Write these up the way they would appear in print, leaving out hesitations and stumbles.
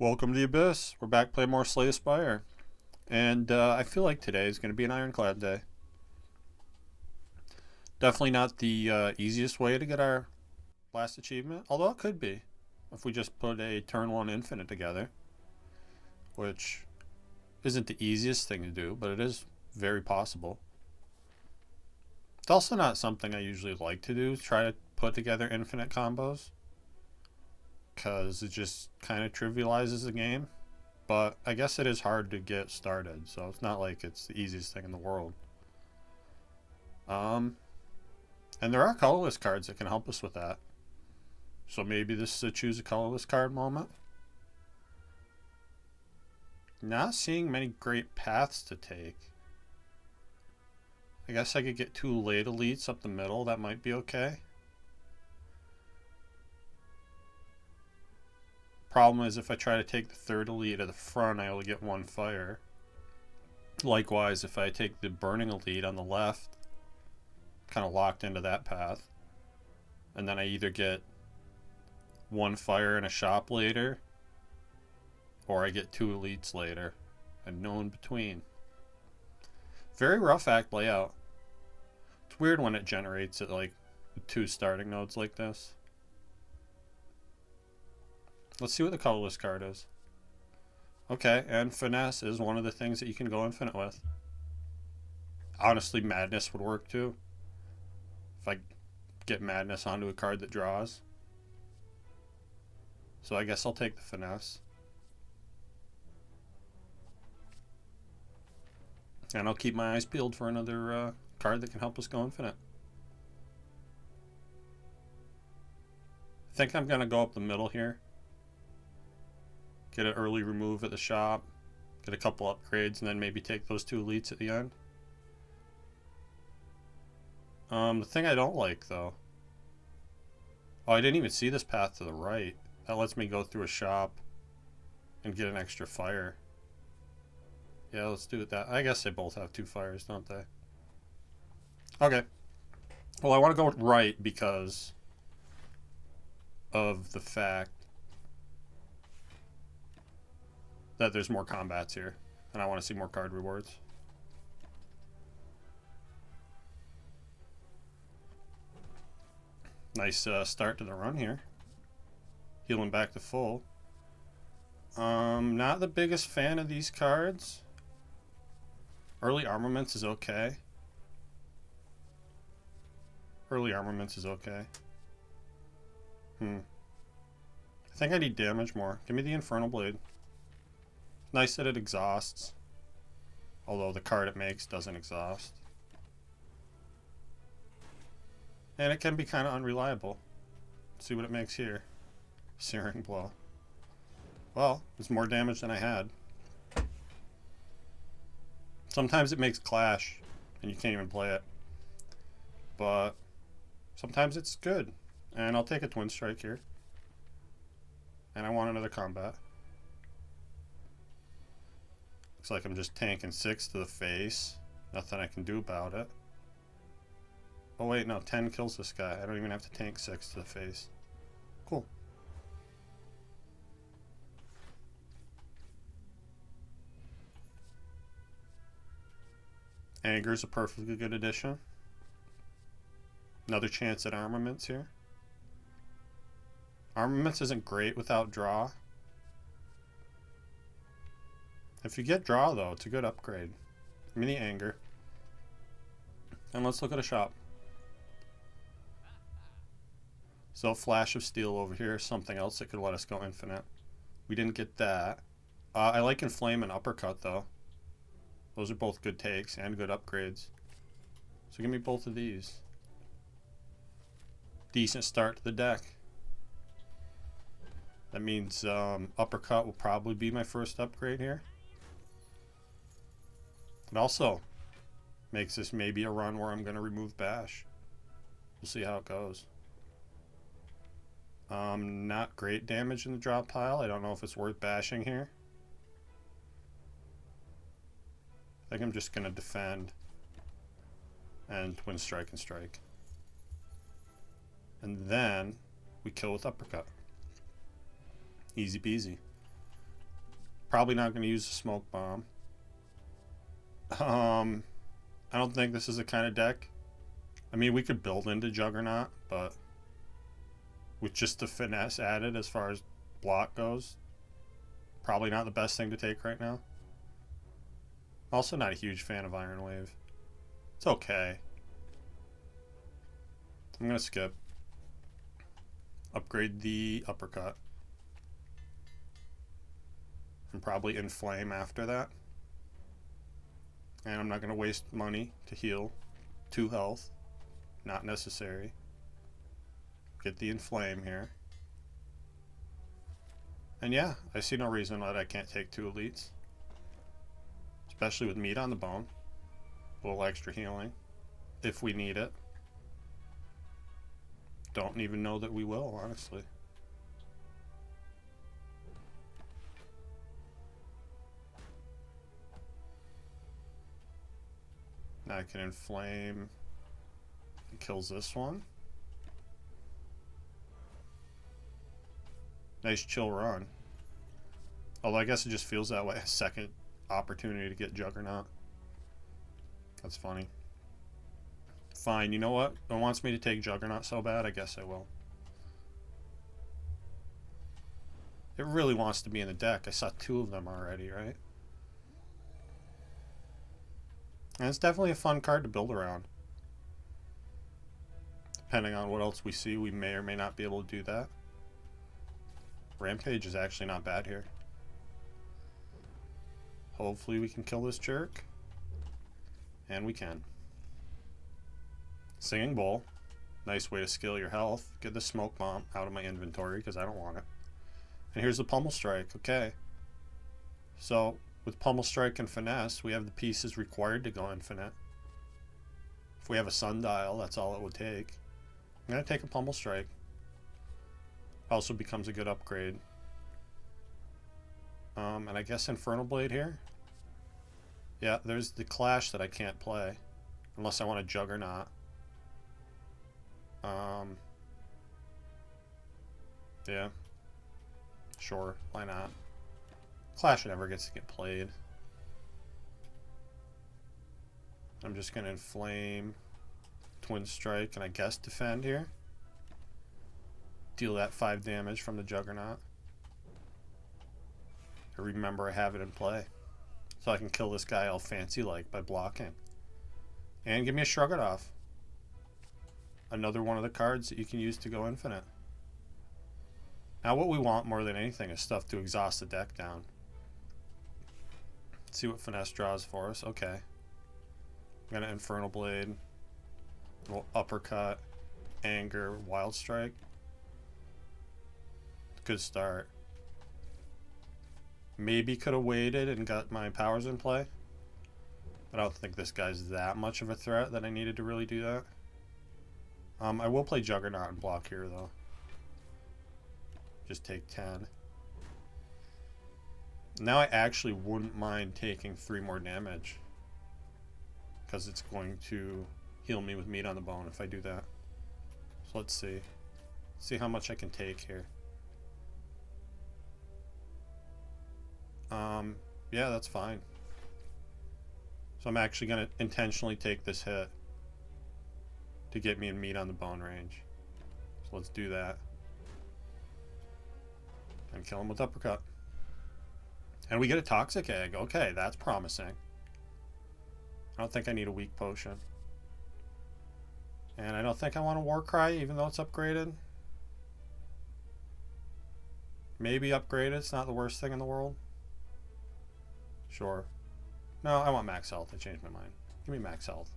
Welcome to the Abyss. We're back playing more Spire. And I feel like today is going to be an Ironclad day. Definitely not the easiest way to get our last achievement, although it could be if we just put a turn 1 infinite together, which isn't the easiest thing to do, but it is very possible. It's also not something I usually like to do, try to put together infinite combos, because it just kind of trivializes the game. But I guess it is hard to get started, so it's not like it's the easiest thing in the world. And there are colorless cards that can help us with that. So maybe this is a choose a colorless card moment. Not seeing many great paths to take. I guess I could get 2 late elites up the middle. That might be okay. Problem is if I try to take the 3rd elite at the front, I only get 1 fire. Likewise, if I take the burning elite on the left, kind of locked into that path. And then I either get 1 fire and a shop later, or I get 2 elites later, and no in between. Very rough act layout. It's weird when it generates at like 2 starting nodes like this. Let's see what the colorless card is. Okay, and finesse is one of the things that you can go infinite with. Honestly, madness would work too. If I get madness onto a card that draws. So I guess I'll take the finesse. And I'll keep my eyes peeled for another card that can help us go infinite. I think I'm going to go up the middle here. Get an early remove at the shop. Get a couple upgrades and then maybe take those 2 elites at the end. The thing I don't like though. Oh, I didn't even see this path to the right. That lets me go through a shop and get an extra fire. Yeah, let's do it that. I guess they both have 2 fires, don't they? Okay. Well, I want to go right because of the fact that there's more combats here. And I want to see more card rewards. Nice start to the run here. Healing back to full. Not the biggest fan of these cards. Early armaments is okay. Early armaments is okay. I think I need damage more. Give me the Infernal Blade. Nice that it exhausts. Although the card it makes doesn't exhaust. And it can be kind of unreliable. Let's see what it makes here. Searing Blow. Well, it's more damage than I had. Sometimes it makes Clash, and you can't even play it. But sometimes it's good. And I'll take a Twin Strike here. And I want another combat. Looks like I'm just tanking 6 to the face. Nothing I can do about it. Oh wait, no, 10 kills this guy. I don't even have to tank 6 to the face. Cool. Anger's a perfectly good addition. Another chance at armaments here. Armaments isn't great without draw. If you get draw though, it's a good upgrade. Give me the anger. And let's look at a shop. So Flash of Steel over here, something else that could let us go infinite. We didn't get that. I like Inflame and Uppercut though. Those are both good takes and good upgrades. So give me both of these. Decent start to the deck. That means Uppercut will probably be my first upgrade here. It also makes this maybe a run where I'm going to remove Bash. We'll see how it goes. Not great damage in the drop pile. I don't know if it's worth bashing here. I think I'm just going to defend and Twin Strike and strike. And then we kill with Uppercut. Easy peasy. Probably not going to use the smoke bomb. I don't think this is the kind of deck. I mean, we could build into Juggernaut, but with just the finesse added as far as block goes, probably not the best thing to take right now. Also not a huge fan of Iron Wave. It's okay. I'm going to skip. Upgrade the uppercut. And probably inflame after that. And I'm not going to waste money to heal 2 health. Not necessary. Get the inflame here. And yeah, I see no reason why I can't take 2 elites. Especially with meat on the bone. A little extra healing. If we need it. Don't even know that we will, honestly. Now I can inflame. It kills this one. Nice chill run. Although I guess it just feels that way. A second opportunity to get Juggernaut. That's funny. Fine, you know what? It wants me to take Juggernaut so bad, I guess I will. It really wants to be in the deck. I saw 2 of them already, right? And it's definitely a fun card to build around. Depending on what else we see, we may or may not be able to do that. Rampage is actually not bad here. Hopefully we can kill this jerk. And we can. Singing Bowl. Nice way to skill your health. Get the smoke bomb out of my inventory because I don't want it. And here's the Pummel Strike. Okay. So with Pummel Strike and Finesse, we have the pieces required to go infinite. If we have a Sundial, that's all it would take. I'm going to take a Pummel Strike. Also becomes a good upgrade. And I guess Infernal Blade here. Yeah, there's the Clash that I can't play. Unless I want a Juggernaut. Yeah. Sure, why not? Clash never gets to get played. I'm just going to inflame Twin Strike and I guess defend here. Deal that 5 damage from the Juggernaut. I remember I have it in play. So I can kill this guy all fancy like by blocking. And give me a Shrug It Off. Another one of the cards that you can use to go infinite. Now what we want more than anything is stuff to exhaust the deck down. Let's see what Finesse draws for us. Okay. I'm going to Infernal Blade. Little Uppercut. Anger. Wild Strike. Good start. Maybe could have waited and got my powers in play. I don't think this guy's that much of a threat that I needed to really do that. I will play Juggernaut and block here though. Just take 10. Now I actually wouldn't mind taking 3 more damage. Because it's going to heal me with meat on the bone if I do that. So let's see. See how much I can take here. Yeah, that's fine. So I'm actually going to intentionally take this hit to get me in meat on the bone range. So let's do that. And kill him with Uppercut. And we get a Toxic Egg. Okay, that's promising. I don't think I need a weak potion. And I don't think I want a Warcry, even though it's upgraded. Maybe upgraded. It's not the worst thing in the world. Sure. No, I want max health. I changed my mind. Give me max health.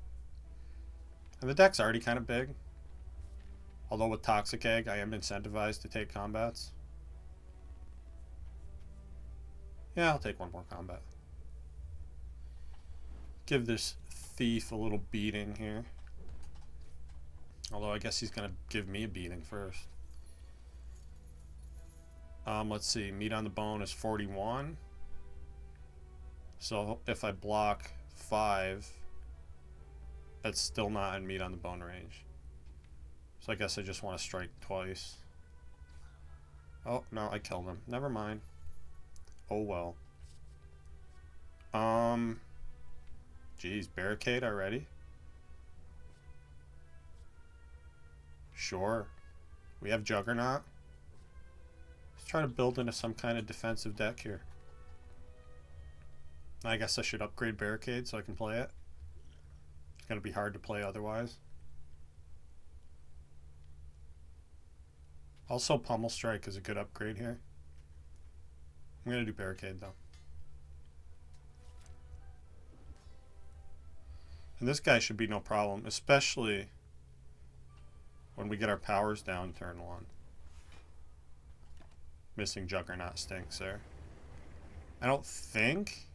And the deck's already kind of big. Although with Toxic Egg, I am incentivized to take combats. Yeah, I'll take 1 more combat. Give this thief a little beating here. Although I guess he's going to give me a beating first. Let's see. Meat on the bone is 41. So if I block 5, that's still not in meat on the bone range. So I guess I just want to strike twice. Oh, no, I killed him. Never mind. Oh well. Um, geez, barricade already? Sure. We have Juggernaut. Let's try to build into some kind of defensive deck here. I guess I should upgrade barricade so I can play it. It's going to be hard to play otherwise. Also, Pummel Strike is a good upgrade here. I'm going to do barricade though. And this guy should be no problem, especially when we get our powers down turn 1. Missing Juggernaut stinks there. I don't think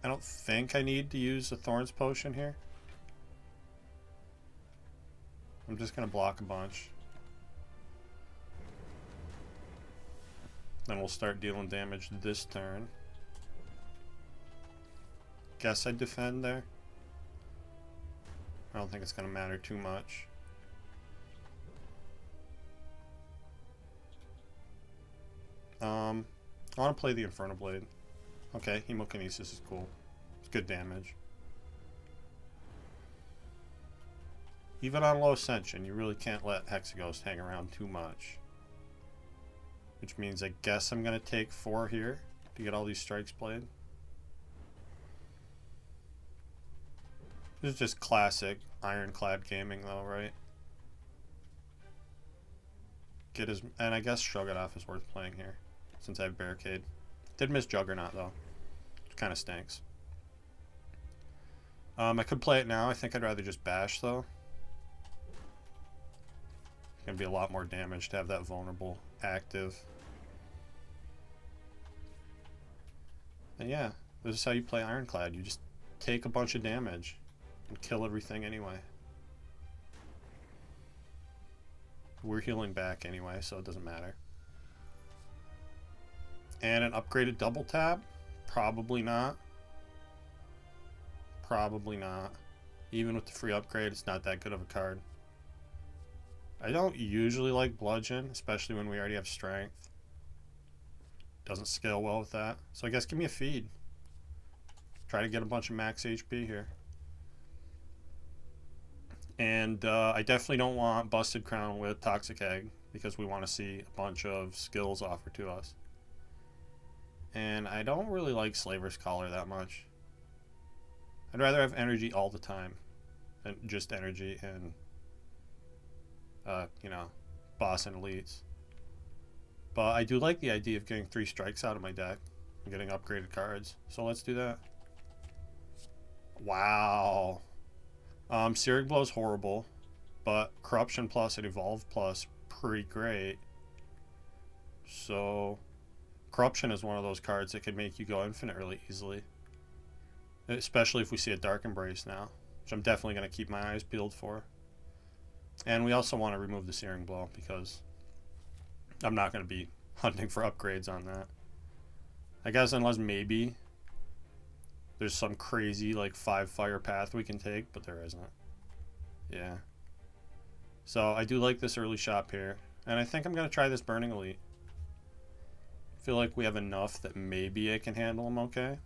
I need to use the Thorns Potion here. I'm just going to block a bunch. Then we'll start dealing damage this turn. Guess I'd defend there. I don't think it's going to matter too much. I want to play the Inferno Blade. Okay, Hemokinesis is cool. It's good damage. Even on low Ascension, you really can't let Hexaghost hang around too much. Which means I guess I'm going to take 4 here to get all these strikes played. This is just classic Ironclad gaming though, right? And I guess Shrug It Off is worth playing here, since I have Barricade. Did miss Juggernaut though. Kind of stinks. I could play it now. I think I'd rather just bash though. It's gonna be a lot more damage to have that vulnerable active. And yeah, this is how you play Ironclad. You just take a bunch of damage and kill everything anyway. We're healing back anyway, so it doesn't matter. And an upgraded double tap? Probably not. Probably not. Even with the free upgrade, it's not that good of a card. I don't usually like Bludgeon, especially when we already have Strength. Doesn't scale well with that. So I guess give me a feed. Try to get a bunch of max HP here. And I definitely don't want Busted Crown with Toxic Egg, because we want to see a bunch of skills offered to us. And I don't really like Slaver's Collar that much. I'd rather have energy all the time than just energy and, you know, boss and elites. But I do like the idea of getting 3 strikes out of my deck and getting upgraded cards. So let's do that. Wow. Searing Blow is horrible, but Corruption Plus and Evolve Plus pretty great. So Corruption is one of those cards that can make you go infinite really easily. Especially if we see a Dark Embrace now, which I'm definitely going to keep my eyes peeled for. And we also want to remove the Searing Blow, because I'm not going to be hunting for upgrades on that. I guess unless maybe there's some crazy like 5 fire path we can take, but there isn't. Yeah. So I do like this early shop here. And I think I'm going to try this Burning Elite. I feel like we have enough that maybe I can handle him okay.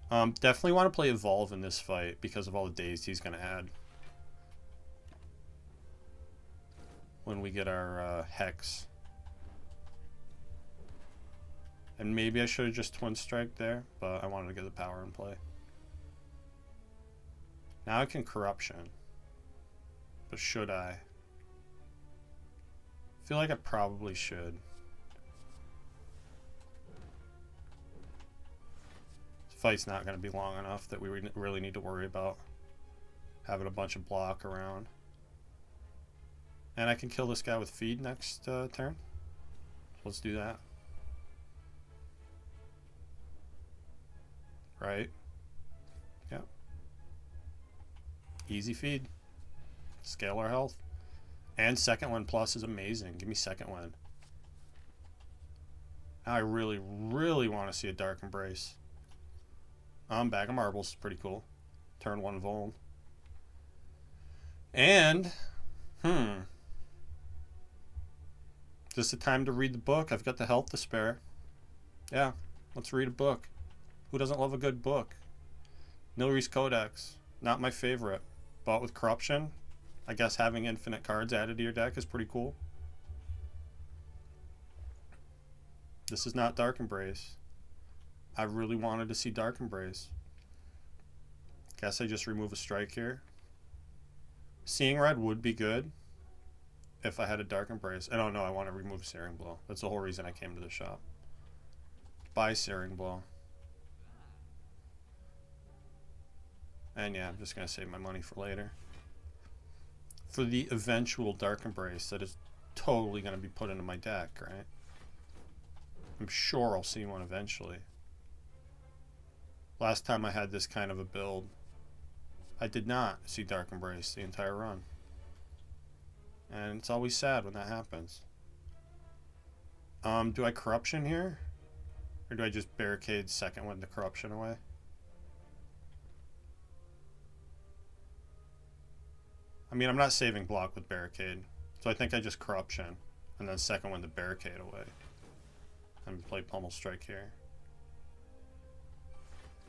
Definitely want to play Evolve in this fight because of all the dazed he's going to add. When we get our Hex. And maybe I should have just Twin Strike there, but I wanted to get the power in play. Now I can Corruption. But should I? I feel like I probably should. This fight's not going to be long enough that we really need to worry about having a bunch of block around. And I can kill this guy with Feed next turn. So let's do that. Right? Yep. Easy feed. Scale our health. And second one plus is amazing. Give me second one. Now I really, really want to see a Dark Embrace. Bag of Marbles is pretty cool. Turn 1 Vuln. And, is this the time to read the book? I've got the health to spare. Yeah, let's read a book. Who doesn't love a good book? Nilri's Codex. Not my favorite. But with Corruption, I guess having infinite cards added to your deck is pretty cool. This is not Dark Embrace. I really wanted to see Dark Embrace. Guess I just remove a strike here. Seeing Red would be good if I had a Dark Embrace. I don't know, I want to remove Searing Blow. That's the whole reason I came to the shop. Buy Searing Blow. And yeah, I'm just going to save my money for later. For the eventual Dark Embrace that is totally going to be put into my deck, right? I'm sure I'll see one eventually. Last time I had this kind of a build, I did not see Dark Embrace the entire run. And it's always sad when that happens. Do I Corruption here? Or do I just barricade second wind the Corruption away? I mean, I'm not saving block with Barricade. So I think I just Corruption. And then second wind the Barricade away. And play Pummel Strike here.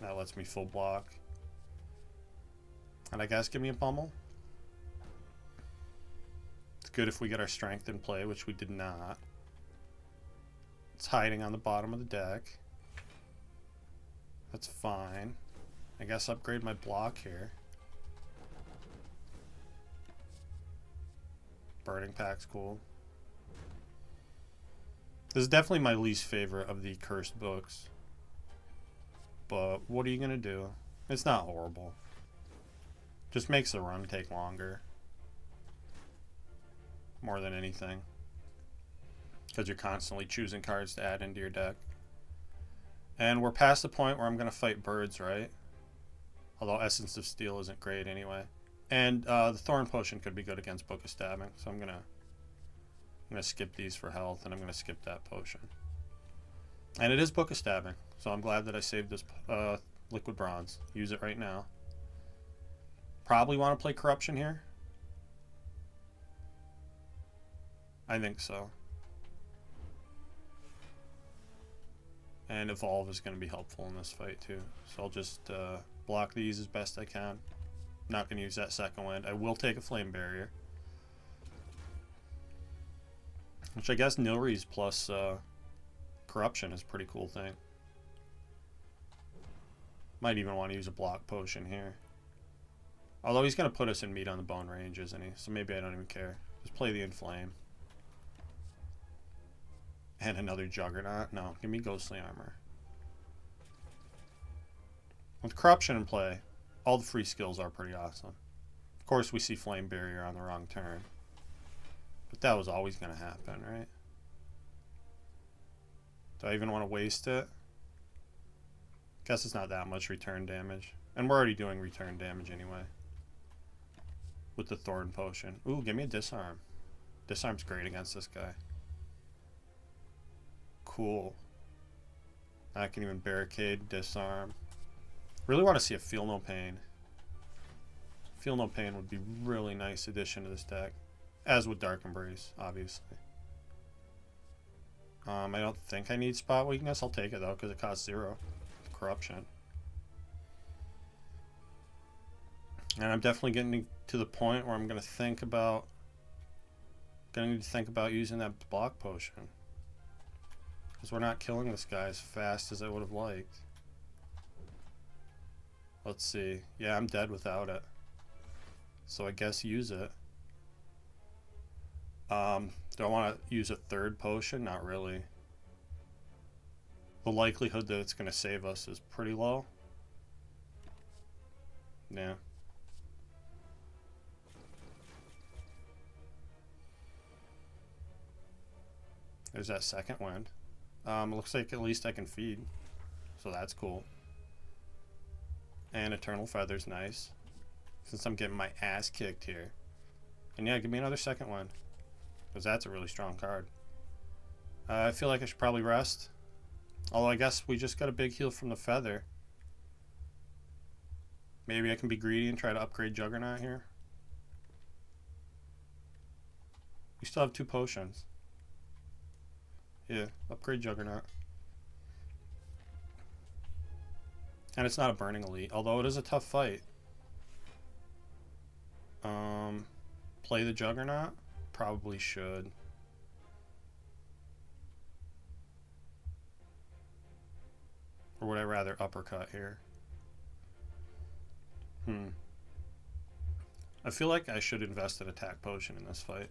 That lets me full block. And I guess give me a Pummel. It's good if we get our strength in play, which we did not. It's hiding on the bottom of the deck. That's fine. I guess upgrade my block here. Burning Pack's cool. This is definitely my least favorite of the cursed books. But what are you going to do? It's not horrible. Just makes the run take longer. More than anything. Because you're constantly choosing cards to add into your deck. And we're past the point where I'm going to fight birds, right? Although Essence of Steel isn't great anyway. And the Thorn Potion could be good against Book of Stabbing. So I'm gonna skip these for health, and I'm going to skip that potion. And it is Book of Stabbing. So I'm glad that I saved this Liquid Bronze. Use it right now. Probably want to play Corruption here. I think so. And Evolve is going to be helpful in this fight too. So I'll just block these as best I can. Not going to use that second wind. I will take a Flame Barrier. Which I guess Nilri's plus Corruption is a pretty cool thing. Might even want to use a block potion here. Although he's going to put us in meat on the bone range, isn't he? So maybe I don't even care. Just play the Inflame. And another Juggernaut? No, give me Ghostly Armor. With Corruption in play, all the free skills are pretty awesome. Of course, we see Flame Barrier on the wrong turn. But that was always going to happen, right? Do I even want to waste it? Guess it's not that much return damage. And we're already doing return damage anyway. With the Thorn Potion. Ooh, give me a Disarm. Disarm's great against this guy. Cool. I can even Barricade, Disarm. Really want to see a Feel No Pain. Feel No Pain would be really nice addition to this deck. As would Dark Embrace, obviously. I don't think I need Spot Weakness. I'll take it though, because it costs 0. Corruption. And I'm definitely getting to the point where I'm going to think about using that block potion. Because we're not killing this guy as fast as I would have liked. Let's see. Yeah, I'm dead without it. So I guess use it. Do I want to use a third potion? Not really. The likelihood that it's going to save us is pretty low. Yeah. There's that second wind. It looks like at least I can feed. So that's cool. And Eternal Feather's nice. Since I'm getting my ass kicked here. And yeah, give me another second wind. Because that's a really strong card. I feel like I should probably rest. Although I guess we just got a big heal from the Feather. Maybe I can be greedy and try to upgrade Juggernaut here. We still have 2 potions. Yeah, upgrade Juggernaut. And it's not a burning elite, although it is a tough fight. Play the Juggernaut? Probably should. Or would I rather uppercut here? I feel like I should invest an attack potion in this fight.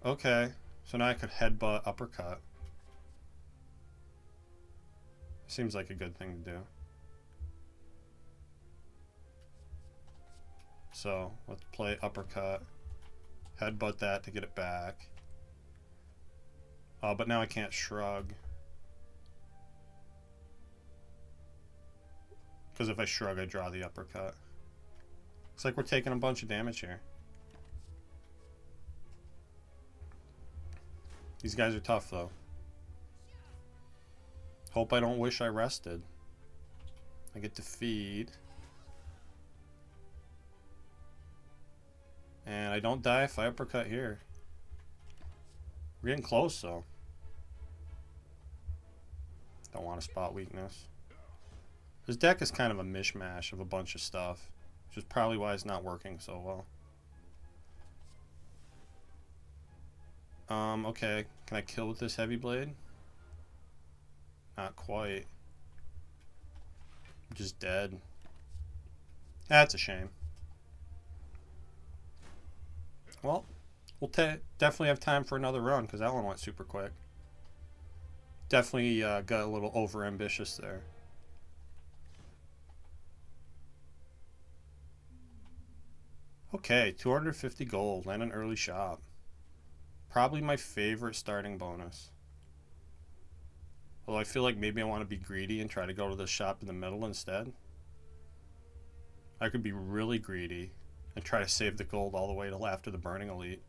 Okay, so now I could headbutt uppercut. Seems like a good thing to do. So let's play uppercut. Headbutt that to get it back. But now I can't shrug. Because if I shrug, I draw the uppercut. Looks like we're taking a bunch of damage here. These guys are tough, though. Hope I don't wish I rested. I get to feed. And I don't die if I uppercut here. We're getting close, though. Don't want to spot weakness. This deck is kind of a mishmash of a bunch of stuff, which is probably why it's not working so well. Okay. Can I kill with this heavy blade? Not quite. I'm just dead. That's a shame. Well, we'll definitely have time for another run because that one went super quick. Definitely got a little over ambitious there. Okay, 250 gold and an early shop. Probably my favorite starting bonus. Although I feel like maybe I want to be greedy and try to go to the shop in the middle instead. I could be really greedy and try to save the gold all the way till after the burning elite.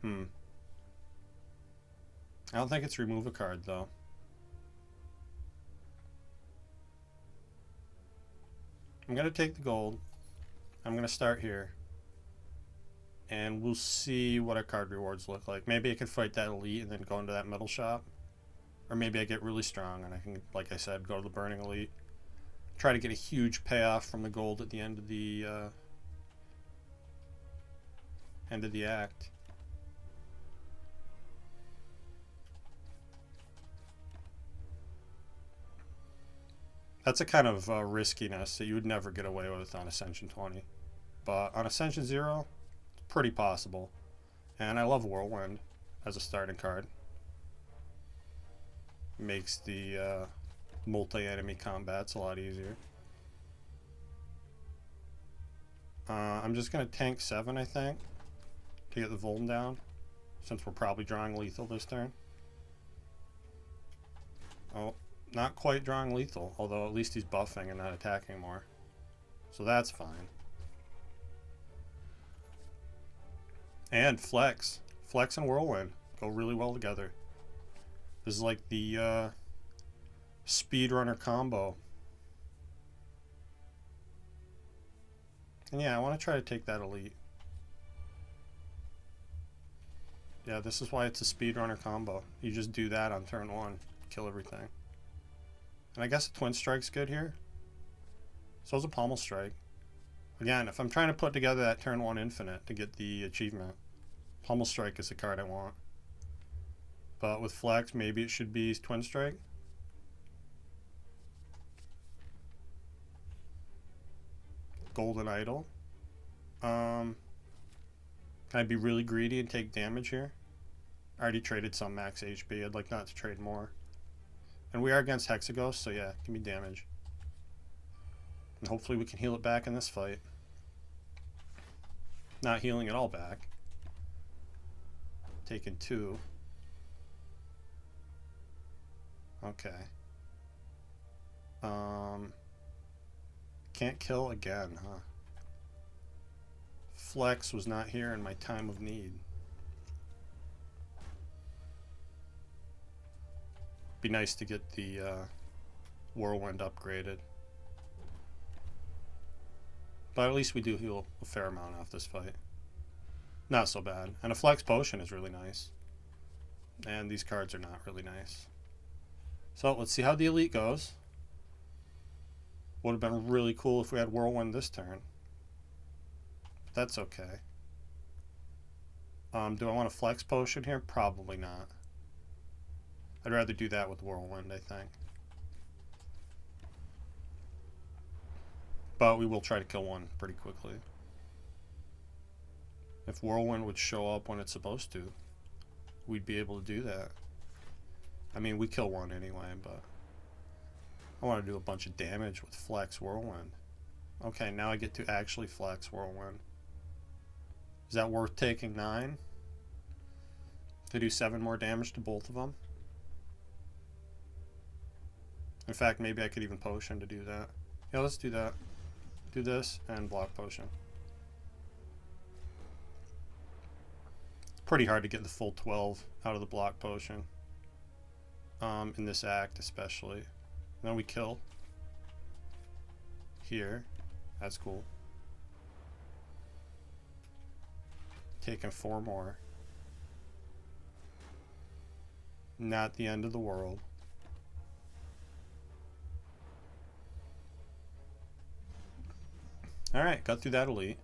I don't think it's remove a card though. I'm going to take the gold. I'm going to start here. And we'll see what our card rewards look like. Maybe I could fight that elite and then go into that middle shop. Or maybe I get really strong and I can, like I said, go to the burning elite. Try to get a huge payoff from the gold at the end of the act. That's a kind of riskiness that you would never get away with on Ascension 20. But on Ascension 0, it's pretty possible. And I love Whirlwind as a starting card. Makes the multi-enemy combats a lot easier. I'm just going to tank 7, I think, to get the Volden down, since we're probably drawing lethal this turn. Oh, not quite drawing lethal, although at least he's buffing and not attacking more. So that's fine. And Flex. Flex and Whirlwind go really well together. This is like the speedrunner combo. And yeah, I want to try to take that elite. Yeah, this is why it's a speedrunner combo. You just do that on turn 1, kill everything. And I guess a Twin Strike's good here. So is a Pommel Strike. Again, if I'm trying to put together that turn 1 infinite to get the achievement, Pommel Strike is the card I want. But with Flex, maybe it should be Twin Strike. Golden Idol. Can I be really greedy and take damage here? I already traded some max HP. I'd like not to trade more. And we are against Hexaghost, so yeah, give me damage. And hopefully we can heal it back in this fight. Not healing it all back. Taking 2. Okay. Can't kill again, huh? Flex was not here in my time of need. Be nice to get the Whirlwind upgraded. But at least we do heal a fair amount off this fight. Not so bad. And a Flex Potion is really nice. And these cards are not really nice. So let's see how the elite goes. Would have been really cool if we had Whirlwind this turn. But that's okay. Do I want a flex potion here? Probably not. I'd rather do that with Whirlwind, I think. But we will try to kill one pretty quickly. If Whirlwind would show up when it's supposed to, we'd be able to do that. I mean, we kill one anyway, but I want to do a bunch of damage with Flex Whirlwind. Okay, now I get to actually Flex Whirlwind. Is that worth taking 9? To do 7 more damage to both of them? In fact, maybe I could even potion to do that. Yeah, let's do that. Do this and block potion. Pretty hard to get the full 12 out of the block potion. In this act especially. Then we kill. Here. That's cool. Taking 4 more. Not the end of the world. Alright, got through that elite.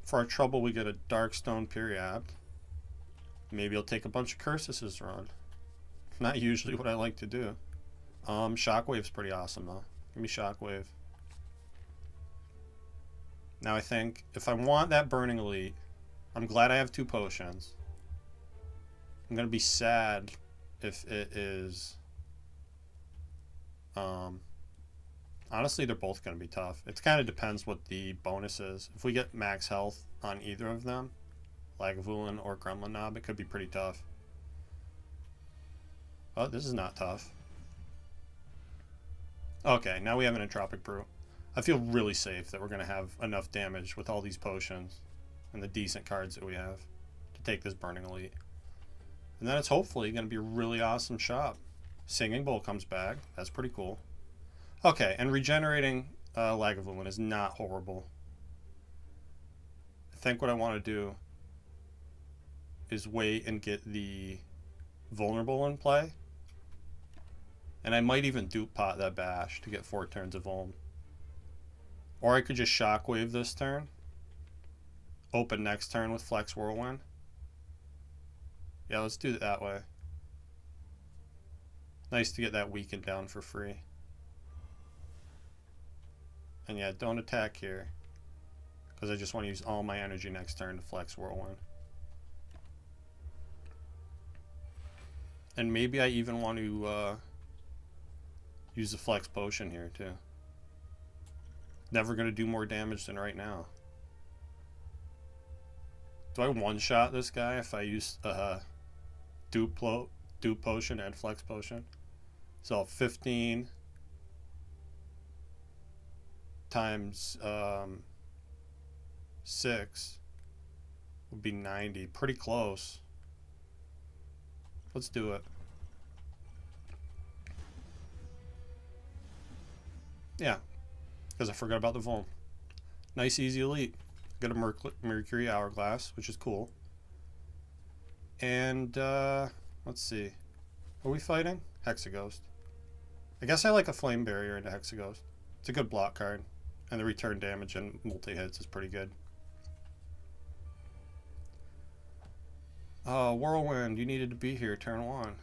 For our trouble, we get a Darkstone Periapt. Maybe I'll take a bunch of curses this run. Not usually what I like to do. Shockwave's pretty awesome though. Give me Shockwave. Now I think if I want that Burning Elite, I'm glad I have 2 potions. I'm gonna be sad if it is... honestly, they're both gonna be tough. It kind of depends what the bonus is. If we get max health on either of them, Lagavulin or Gremlin Knob, it could be pretty tough. Oh, this is not tough. Okay, now we have an Entropic Brew. I feel really safe that we're going to have enough damage with all these potions and the decent cards that we have to take this Burning Elite. And then it's hopefully going to be a really awesome shop. Singing Bowl comes back. That's pretty cool. Okay, and regenerating Lagavulin is not horrible. I think what I want to do is wait and get the Vulnerable in play. And I might even dupe pot that Bash to get 4 turns of Vuln. Or I could just Shockwave this turn. Open next turn with Flex Whirlwind. Yeah, let's do it that way. Nice to get that weakened down for free. And yeah, don't attack here. Because I just want to use all my energy next turn to Flex Whirlwind. And maybe I even want to use the Flex Potion here too. Never going to do more damage than right now. Do I one-shot this guy if I use Dupe Potion and Flex Potion? So 15 times 6 would be 90. Pretty close. Let's do it. Yeah, because I forgot about the Vuln. Nice, easy elite. Got a Mercury Hourglass, which is cool. And, let's see. Are we fighting? Hexaghost. I guess I like a Flame Barrier into Hexaghost. It's a good block card. And the return damage and multi-hits is pretty good. Whirlwind, you needed to be here turn 1.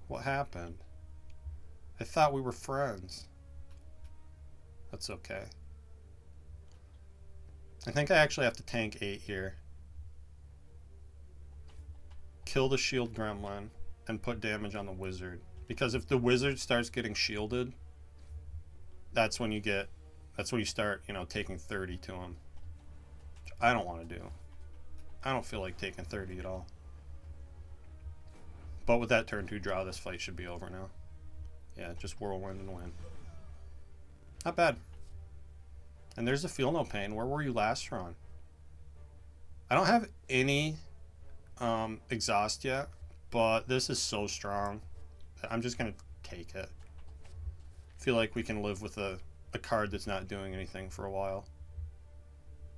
What happened? I thought we were friends. That's okay. I think I actually have to tank 8 here. Kill the shield gremlin and put damage on the wizard. Because if the wizard starts getting shielded, that's when you start, you know, taking 30 to him. Which I don't want to do. I don't feel like taking 30 at all. But with that turn 2 draw, this fight should be over now. Yeah, just Whirlwind and win. Not bad. And there's a Feel No Pain. Where were you last run? I don't have any exhaust yet, but this is so strong that I'm just going to take it. Feel like we can live with a card that's not doing anything for a while.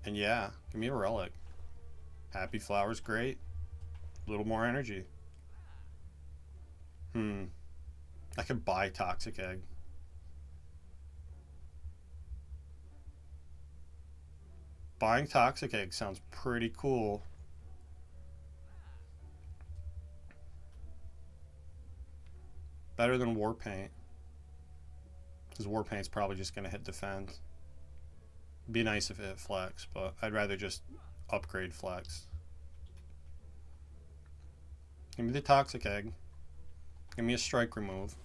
And yeah, give me a relic. Happy Flower's great. A little more energy. I could buy Toxic Egg. Buying Toxic Egg sounds pretty cool. Better than War Paint. Because War Paint's probably just going to hit defend. It'd be nice if it hit Flex, but I'd rather just upgrade Flex. Give me the Toxic Egg. Give me a Strike Remove.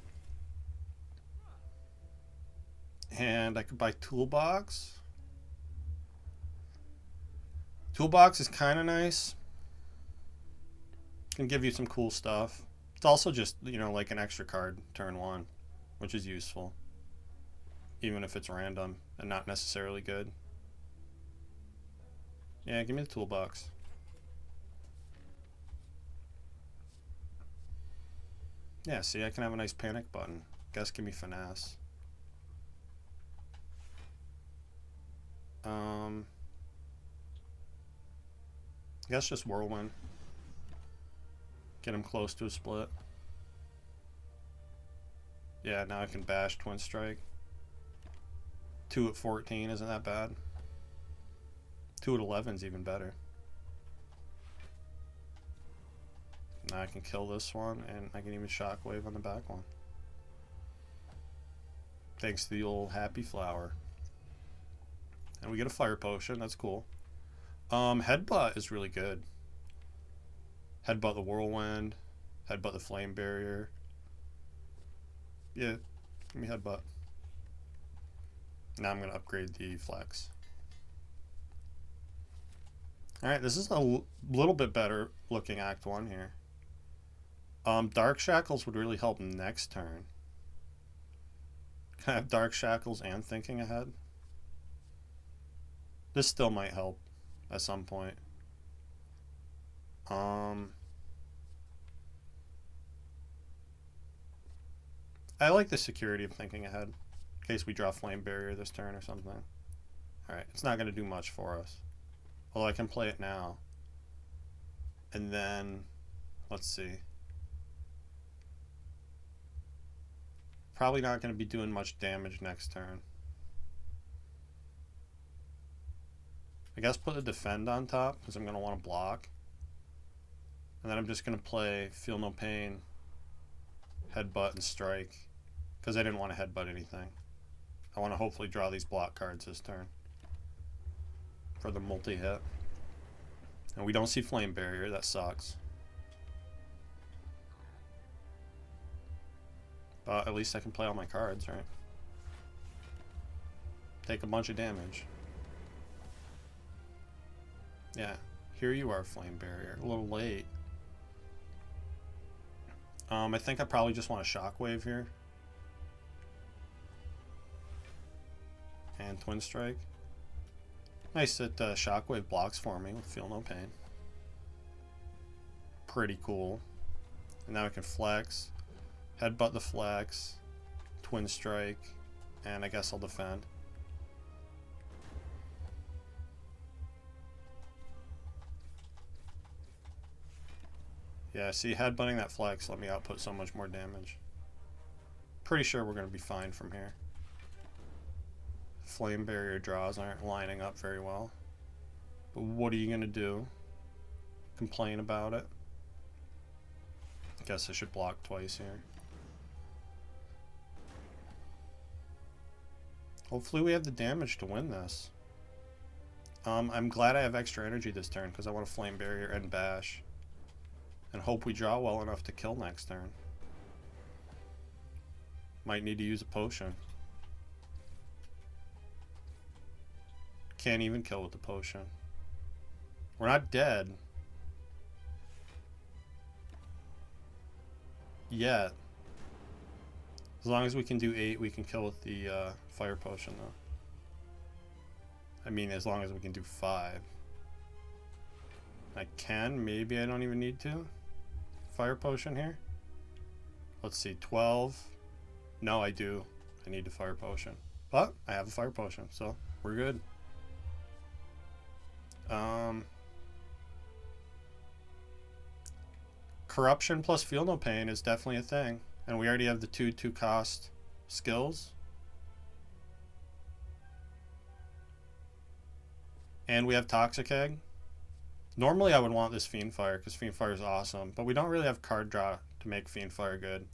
And I could buy Toolbox. Toolbox is kind of nice. Can give you some cool stuff. It's also just, you know, like an extra card turn 1, which is useful. Even if it's random and not necessarily good. Yeah, give me the Toolbox. Yeah, see, I can have a nice panic button. Guess give me Finesse. I guess just Whirlwind. Get him close to a split. Yeah, now I can bash Twin Strike. 2 at 14 isn't that bad. 2 at 11 is even better. Now I can kill this one, and I can even Shockwave on the back one. Thanks to the old Happy Flower. And we get a Fire Potion, that's cool. Headbutt is really good. Headbutt the Whirlwind. Headbutt the Flame Barrier. Yeah, give me Headbutt. Now I'm going to upgrade the Flex. Alright, this is a little bit better looking Act 1 here. Dark Shackles would really help next turn. Can I have Dark Shackles and Thinking Ahead? This still might help at some point. I like the security of Thinking Ahead, in case we draw Flame Barrier this turn or something. Alright, it's not going to do much for us. Although I can play it now. And then, let's see. Probably not going to be doing much damage next turn. I guess put the Defend on top, because I'm going to want to block. And then I'm just going to play Feel No Pain, Headbutt, and Strike. Because I didn't want to Headbutt anything. I want to hopefully draw these block cards this turn. For the multi-hit. And we don't see Flame Barrier, that sucks. But at least I can play all my cards, right? Take a bunch of damage. Yeah, here you are, Flame Barrier. A little late. I think I probably just want a Shockwave here. And Twin Strike. Nice that Shockwave blocks for me with Feel No Pain. Pretty cool. And now I can Flex. Headbutt the Flex. Twin Strike. And I guess I'll defend. Yeah, see, headbutting that Flex let me output so much more damage. Pretty sure we're going to be fine from here. Flame Barrier draws aren't lining up very well. But what are you going to do? Complain about it? Guess I should block twice here. Hopefully we have the damage to win this. I'm glad I have extra energy this turn because I want to Flame Barrier and bash. And hope we draw well enough to kill next turn. Might need to use a potion. Can't even kill with the potion. We're not dead. Yet. As long as we can do 8, we can kill with the fire potion though. I mean, as long as we can do 5. I can, maybe I don't even need to. Fire potion here. Let's see, 12. No, I do. I need a fire potion. But I have a fire potion, so we're good. Corruption plus Feel No Pain is definitely a thing. And we already have the two cost skills. And we have Toxic Egg. Normally I would want this Fiendfire because Fiendfire is awesome, but we don't really have card draw to make Fiendfire good.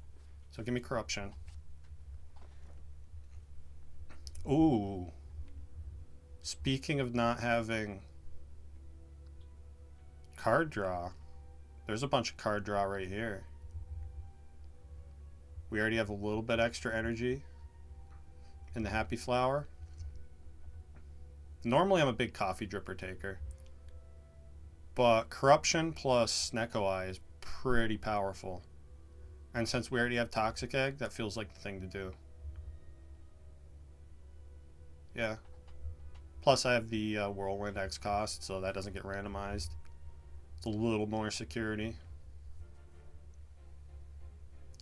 So give me Corruption. Ooh. Speaking of not having card draw, there's a bunch of card draw right here. We already have a little bit extra energy in the Happy Flower. Normally I'm a big coffee dripper taker, but Corruption plus Snecko Eye is pretty powerful. And since we already have Toxic Egg, that feels like the thing to do. Yeah. Plus I have the Whirlwind X cost, so that doesn't get randomized. It's a little more security.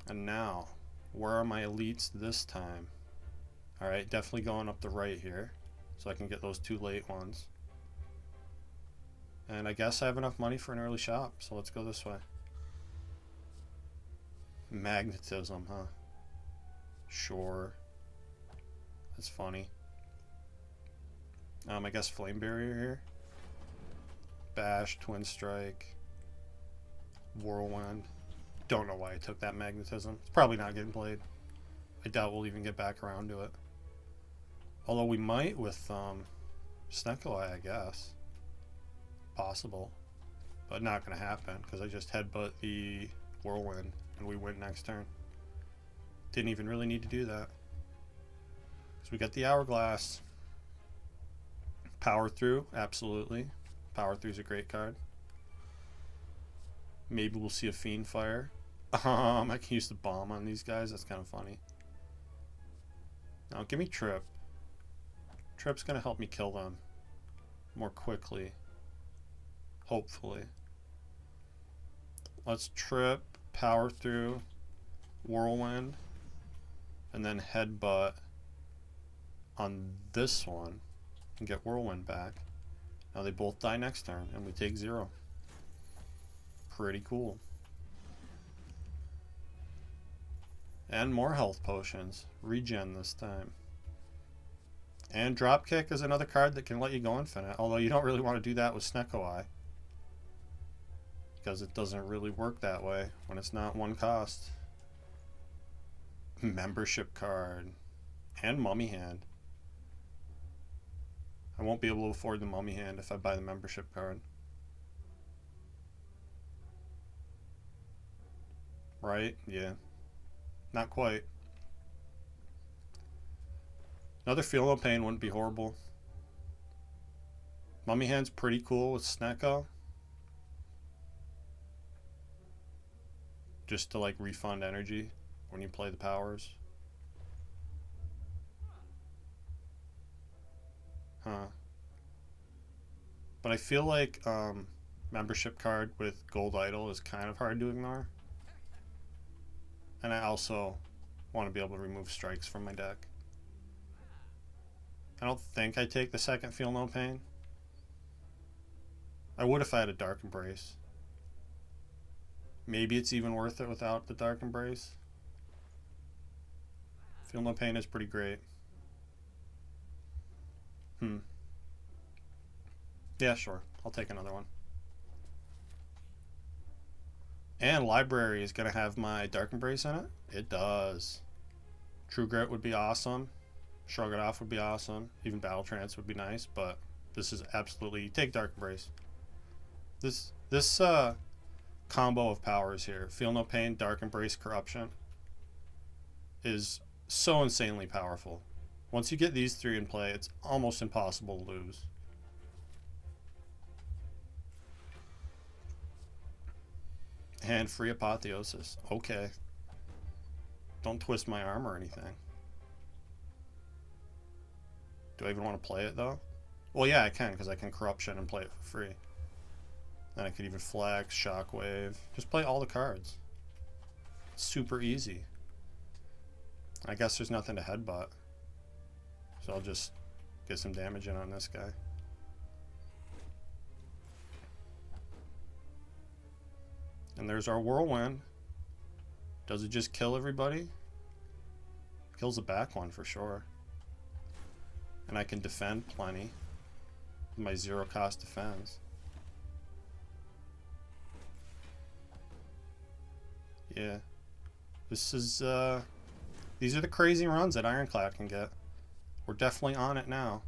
And now, where are my elites this time? Alright, definitely going up the right here, so I can get those 2 late ones. And I guess I have enough money for an early shop, so let's go this way. Magnetism, huh? Sure. That's funny. I guess Flame Barrier here. Bash, Twin Strike, Whirlwind. Don't know why I took that Magnetism. It's probably not getting played. I doubt we'll even get back around to it. Although we might with Snecko Eye, I guess. Possible. But not going to happen because I just headbutt the Whirlwind and we win next turn. Didn't even really need to do that. So we got the Hourglass. Power Through, absolutely. Power Through is a great card. Maybe we'll see a Fiendfire. I can use the bomb on these guys. That's kind of funny. Now give me Trip. Trip's going to help me kill them more quickly. Hopefully. Let's Trip, Power Through, Whirlwind, and then Headbutt on this one and get Whirlwind back. Now they both die next turn and we take 0. Pretty cool. And more health potions. Regen this time. And Dropkick is another card that can let you go infinite, although you don't really want to do that with Snecko Eye, because it doesn't really work that way when it's not 1 cost. Membership card. And Mummy Hand. I won't be able to afford the Mummy Hand if I buy the membership card. Right? Yeah. Not quite. Another Feel No Pain wouldn't be horrible. Mummy Hand's pretty cool with Snecko. Just to like refund energy when you play the powers. Huh. But I feel like membership card with Gold Idol is kind of hard to ignore. And I also want to be able to remove strikes from my deck. I don't think I take the second Feel No Pain. I would if I had a Dark Embrace. Maybe it's even worth it without the Dark Embrace. Feel No Pain is pretty great. Yeah, sure. I'll take another one. And Library is going to have my Dark Embrace in it? It does. True Grit would be awesome. Shrug It Off would be awesome. Even Battle Trance would be nice, but this is absolutely... Take Dark Embrace. This combo of powers here, Feel No Pain, Dark Embrace, Corruption, is so insanely powerful. Once you get these 3 in play, it's almost impossible to lose. And free Apotheosis. Okay. Don't twist my arm or anything. Do I even want to play it, though? Well, yeah, I can, because I can Corruption and play it for free. Then I could even Flex, Shockwave. Just play all the cards. It's super easy. I guess there's nothing to headbutt. So I'll just get some damage in on this guy. And there's our Whirlwind. Does it just kill everybody? Kills the back one for sure. And I can defend plenty with my 0 cost defense. Yeah. This is, these are the crazy runs that Ironclad can get. We're definitely on it now.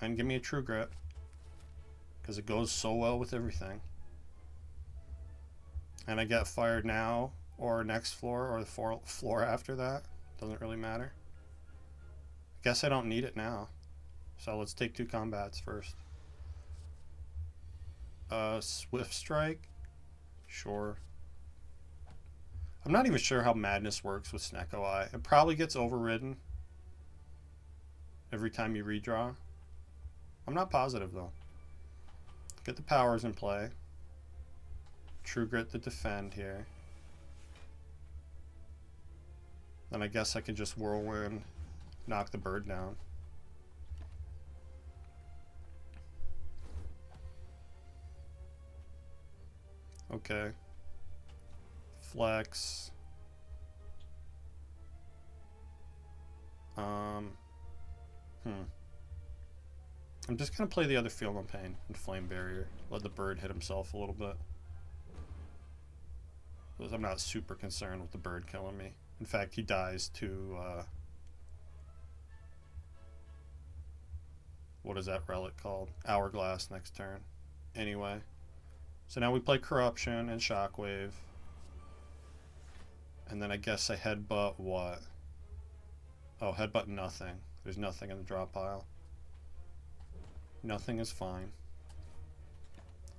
And give me a True Grit, because it goes so well with everything. And I get fired now, or next floor, or the floor after that. Doesn't really matter. I guess I don't need it now. So let's take 2 combats first. Swift Strike? Sure. I'm not even sure how Madness works with Snecko Eye. It probably gets overridden every time you redraw. I'm not positive though. Get the powers in play. True Grit to defend here. Then I guess I could just Whirlwind, knock the bird down. Okay. Flex. I'm just gonna play the other Feel No Pain and Flame Barrier. Let the bird hit himself a little bit. Because I'm not super concerned with the bird killing me. In fact, he dies to what is that relic called? Hourglass next turn. Anyway. So now we play Corruption and Shockwave. And then I guess I headbutt what? Oh, headbutt nothing. There's nothing in the drop pile. Nothing is fine.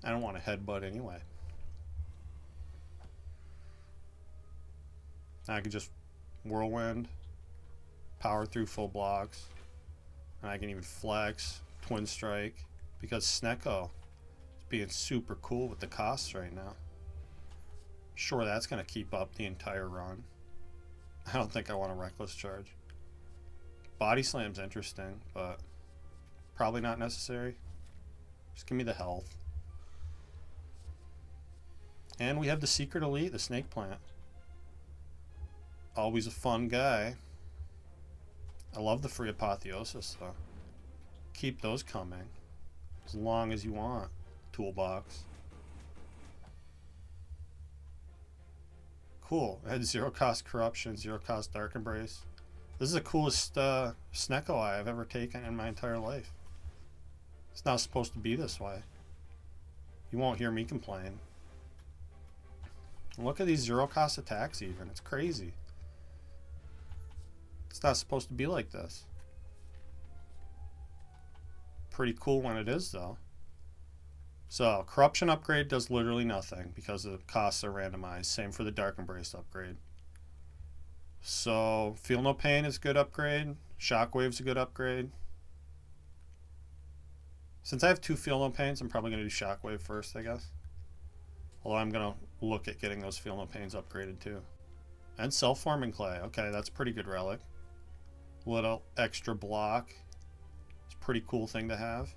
I don't want to headbutt anyway. I can just Whirlwind, power through full blocks, and I can even flex, Twin Strike, because Snecko is being super cool with the costs right now. Sure, that's going to keep up the entire run. I don't think I want a Reckless Charge. Body Slam's interesting, but probably not necessary. Just give me the health. And we have the Secret Elite, the Snake Plant. Always a fun guy. I love the free Apotheosis though. Keep those coming as long as you want. Toolbox. Cool. I had 0 cost Corruption, 0 cost Dark Embrace. This is the coolest Snecko Eye I've ever taken in my entire life. It's not supposed to be this way. You won't hear me complain. Look at these 0 cost attacks even. It's crazy. It's not supposed to be like this. Pretty cool when it is though. So, Corruption upgrade does literally nothing because the costs are randomized. Same for the Dark Embrace upgrade. So, Feel No Pain is a good upgrade. Shockwave's a good upgrade. Since I have 2 Feel No Pains, I'm probably going to do Shockwave first, I guess. Although I'm going to look at getting those Feel No Pains upgraded too. And Self-Forming Clay. Okay, that's a pretty good relic. Little extra block. It's a pretty cool thing to have.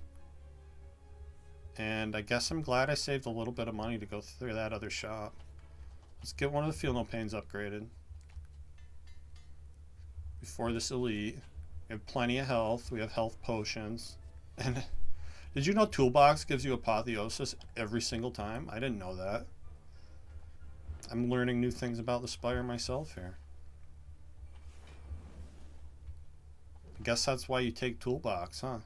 And I guess I'm glad I saved a little bit of money to go through that other shop. Let's get one of the Feel No Pains upgraded. Before this Elite. We have plenty of health. We have health potions. And did you know Toolbox gives you Apotheosis every single time? I didn't know that. I'm learning new things about the Spire myself here. I guess that's why you take Toolbox, huh?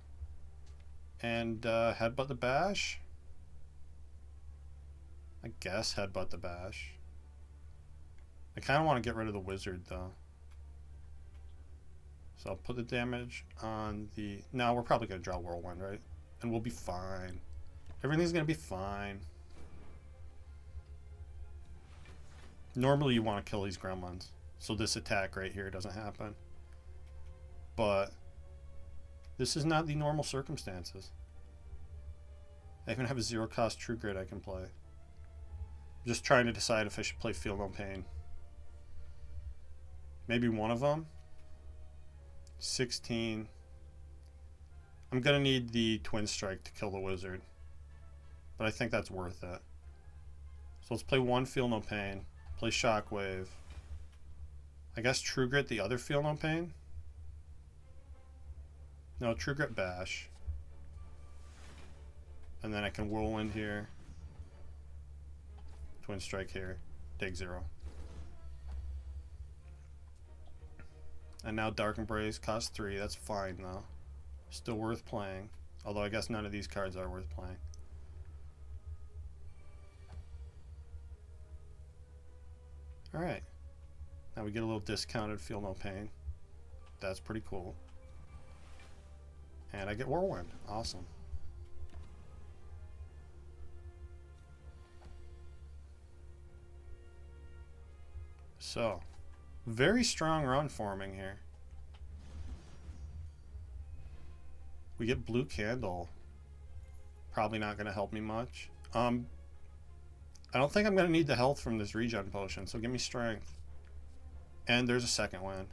And Headbutt the Bash? I guess Headbutt the Bash. I kind of want to get rid of the Wizard, though. So I'll put the damage on the... No, we're probably going to draw Whirlwind, right? And we'll be fine. Everything's going to be fine. Normally you want to kill these gremlins, so this attack right here doesn't happen. But this is not the normal circumstances. I even have a 0 cost True Grit I can play. I'm just trying to decide if I should play Feel No Pain. Maybe one of them. 16. I'm gonna need the Twin Strike to kill the Wizard, but I think that's worth it. So let's play one Feel No Pain, play Shockwave, I guess True Grit the other Feel No Pain? No, True Grit Bash. And then I can Whirlwind here. Twin Strike here. Take 0. And now Dark Embrace costs 3. That's fine though. Still worth playing. Although I guess none of these cards are worth playing. Alright. Now we get a little discounted Feel No Pain. That's pretty cool. And I get Whirlwind. Awesome. So, very strong run forming here. We get Blue Candle. Probably not going to help me much. I don't think I'm going to need the health from this regen potion, so give me strength. And there's a second wind.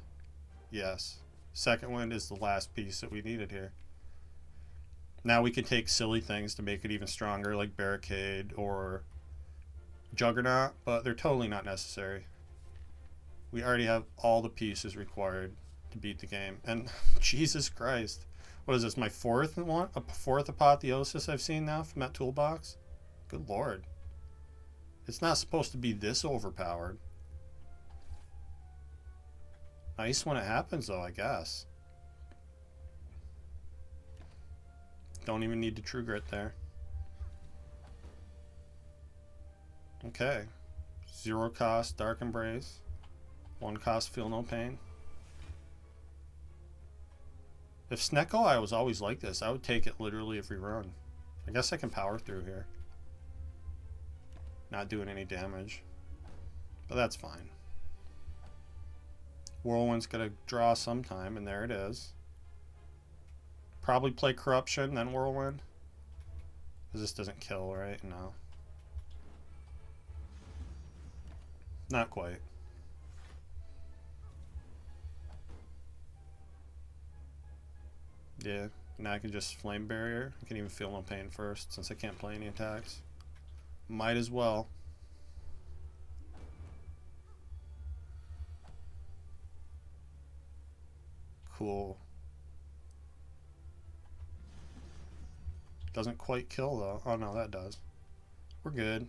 Yes. Second wind is the last piece that we needed here. Now we can take silly things to make it even stronger, like Barricade or Juggernaut, but they're totally not necessary. We already have all the pieces required to beat the game. And Jesus Christ. What is this, my fourth one? A fourth apotheosis I've seen now from that toolbox? Good lord. It's not supposed to be this overpowered. Nice when it happens though, I guess. Don't even need the True Grit there. Okay. 0 cost Dark Embrace. 1 cost Feel No Pain. If Snecko I was always like this, I would take it literally every run. I guess I can power through here. Not doing any damage. But that's fine. Whirlwind's gonna draw sometime, and there it is. Probably play Corruption, then Whirlwind. Because this doesn't kill, right? No. Not quite. Yeah, now I can just Flame Barrier. I can even Feel No Pain first, since I can't play any attacks. Might as well. Cool. Doesn't quite kill though. Oh no, that does. We're good.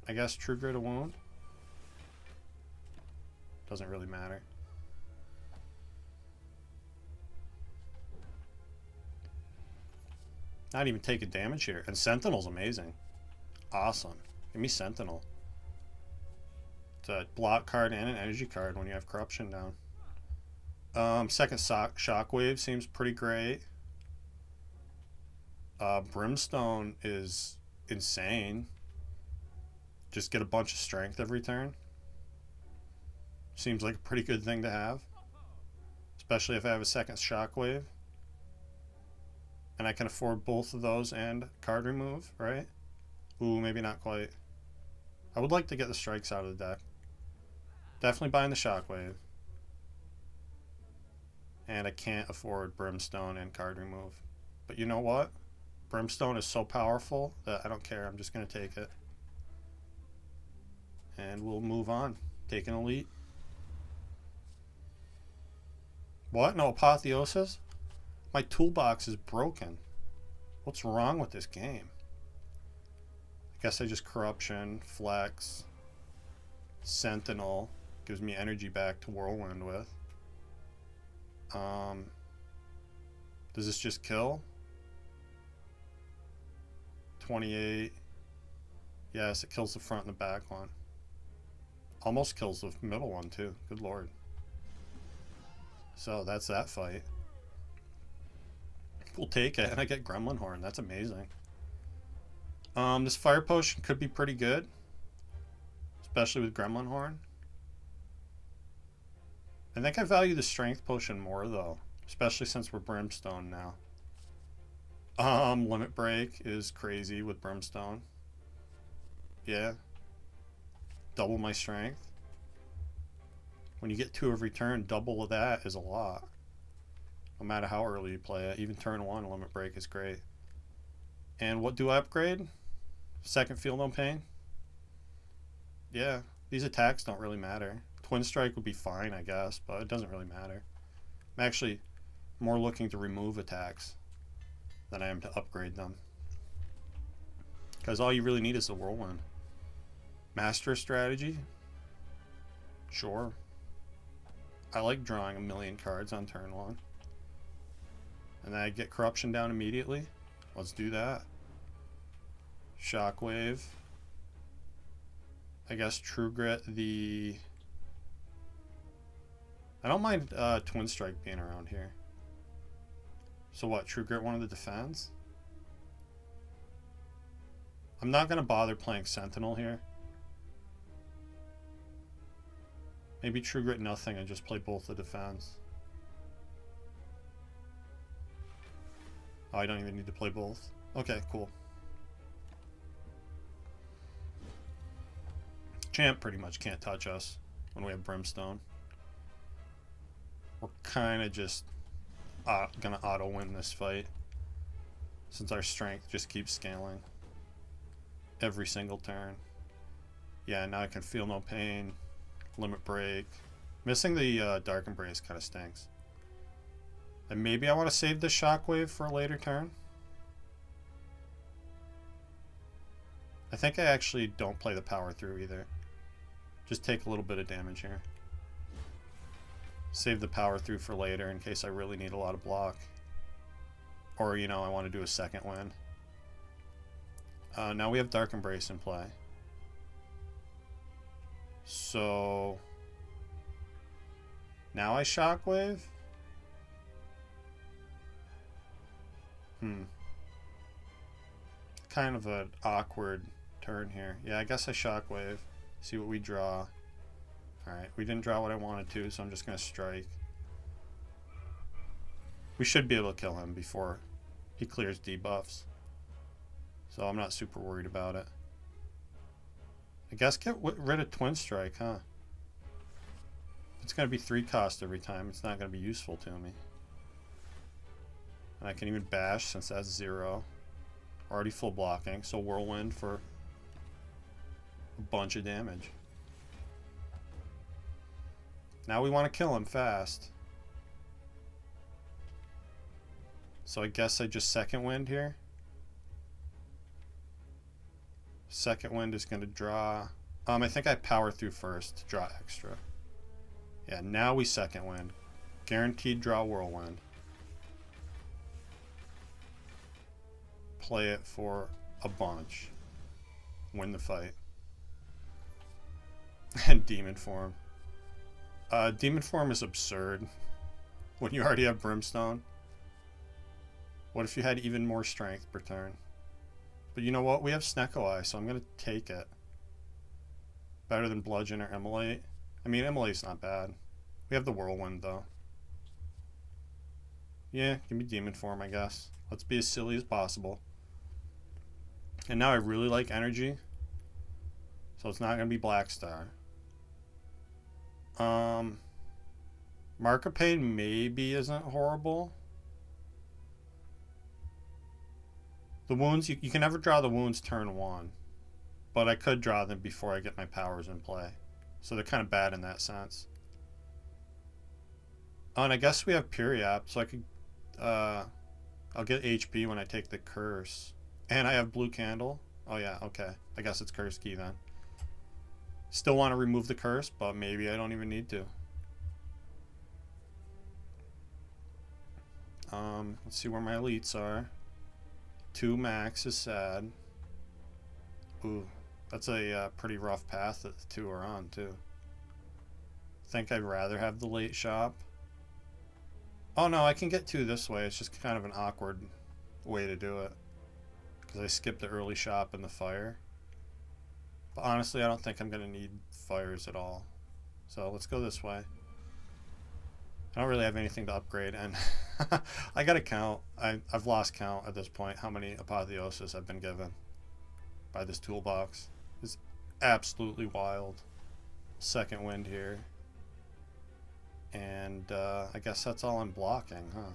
I guess True Grit a wound? Doesn't really matter. Not even taking damage here. And Sentinel's amazing. Awesome. Give me Sentinel. It's a block card and an energy card when you have Corruption down. Second Shockwave seems pretty great. Brimstone is insane. Just get a bunch of strength every turn. Seems like a pretty good thing to have. Especially if I have a second Shockwave. And I can afford both of those and card remove, right? Ooh, maybe not quite. I would like to get the strikes out of the deck. Definitely buying the Shockwave. And I can't afford Brimstone and card remove. But you know what? Brimstone is so powerful that I don't care. I'm just going to take it. And we'll move on. Take an Elite. What? No Apotheosis? My toolbox is broken. What's wrong with this game? I guess I just Corruption, Flex, Sentinel. Gives me energy back to Whirlwind with. Does this just kill? 28. Yes, it kills the front and the back one. Almost kills the middle one too. Good lord. So that's that fight. We'll take it, and I get Gremlin Horn. That's amazing. This Fire Potion could be pretty good. Especially with Gremlin Horn. I think I value the Strength Potion more, though. Especially since we're Brimstone now. Limit Break is crazy with Brimstone. Yeah. Double my Strength. When you get 2 every turn, double of that is a lot. No matter how early you play it. Even turn 1, Limit Break is great. And what do I upgrade? Second Feel No Pain? Yeah. These attacks don't really matter. Twin Strike would be fine, I guess, but it doesn't really matter. I'm actually more looking to remove attacks than I am to upgrade them. Because all you really need is the Whirlwind. Master strategy? Sure. I like drawing 1,000,000 cards on turn 1. And then I get corruption down immediately. Let's do that. Shockwave. I guess True Grit the... I don't mind Twin Strike being around here. So what, True Grit one of the defense? I'm not going to bother playing Sentinel here. Maybe True Grit nothing and just play both the defense. Oh, I don't even need to play both. Okay, cool. Champ pretty much can't touch us when we have Brimstone. We're kind of just gonna auto win this fight since our strength just keeps scaling every single turn. Yeah, now I can feel no pain. Limit break. Missing the Dark Embrace kind of stinks. And maybe I want to save the Shockwave for a later turn. I think I actually don't play the power through either. Just take a little bit of damage here. Save the power through for later in case I really need a lot of block. Or, you know, I want to do a second win. Now we have Dark Embrace in play. So... now I Shockwave? Kind of an awkward turn here. Yeah, I guess I Shockwave. See what we draw. Alright, we didn't draw what I wanted to, so I'm just going to strike. We should be able to kill him before he clears debuffs. So I'm not super worried about it. I guess get rid of Twin Strike, huh? It's going to be 3 cost every time. It's not going to be useful to me. And I can even bash since that's 0. Already full blocking, so Whirlwind for a bunch of damage. Now we want to kill him fast. So I guess I just Second Wind here. Second Wind is going to draw... I think I power through first to draw extra. Yeah, now we Second Wind. Guaranteed draw Whirlwind. Play it for a bunch. Win the fight. And Demon Form. Demon Form is absurd. When you already have Brimstone. What if you had even more strength per turn? But you know what? We have Snecko Eye, so I'm going to take it. Better than Bludgeon or Immolate. I mean, Immolate's not bad. We have the Whirlwind, though. Yeah, give me Demon Form, I guess. Let's be as silly as possible. And now I really like Energy. So it's not going to be Black Star. Mark of Pain maybe isn't horrible. The wounds, you can never draw the wounds turn 1. But I could draw them before I get my powers in play. So they're kind of bad in that sense. Oh, and I guess we have Puriap, so I could... I'll get HP when I take the Curse. And I have Blue Candle. Oh yeah, okay. I guess it's Curse Key then. Still want to remove the Curse, but maybe I don't even need to. Let's see where my elites are. 2 max is sad. Ooh, that's a pretty rough path that the 2 are on, too. Think I'd rather have the late shop. Oh no, I can get 2 this way. It's just kind of an awkward way to do it. Because I skipped the early shop and the fire. But honestly, I don't think I'm going to need fires at all. So let's go this way. I don't really have anything to upgrade, and I gotta count. I've lost count at this point how many Apotheosis I've been given by this toolbox. It's absolutely wild. Second Wind here. And I guess that's all I'm blocking, huh?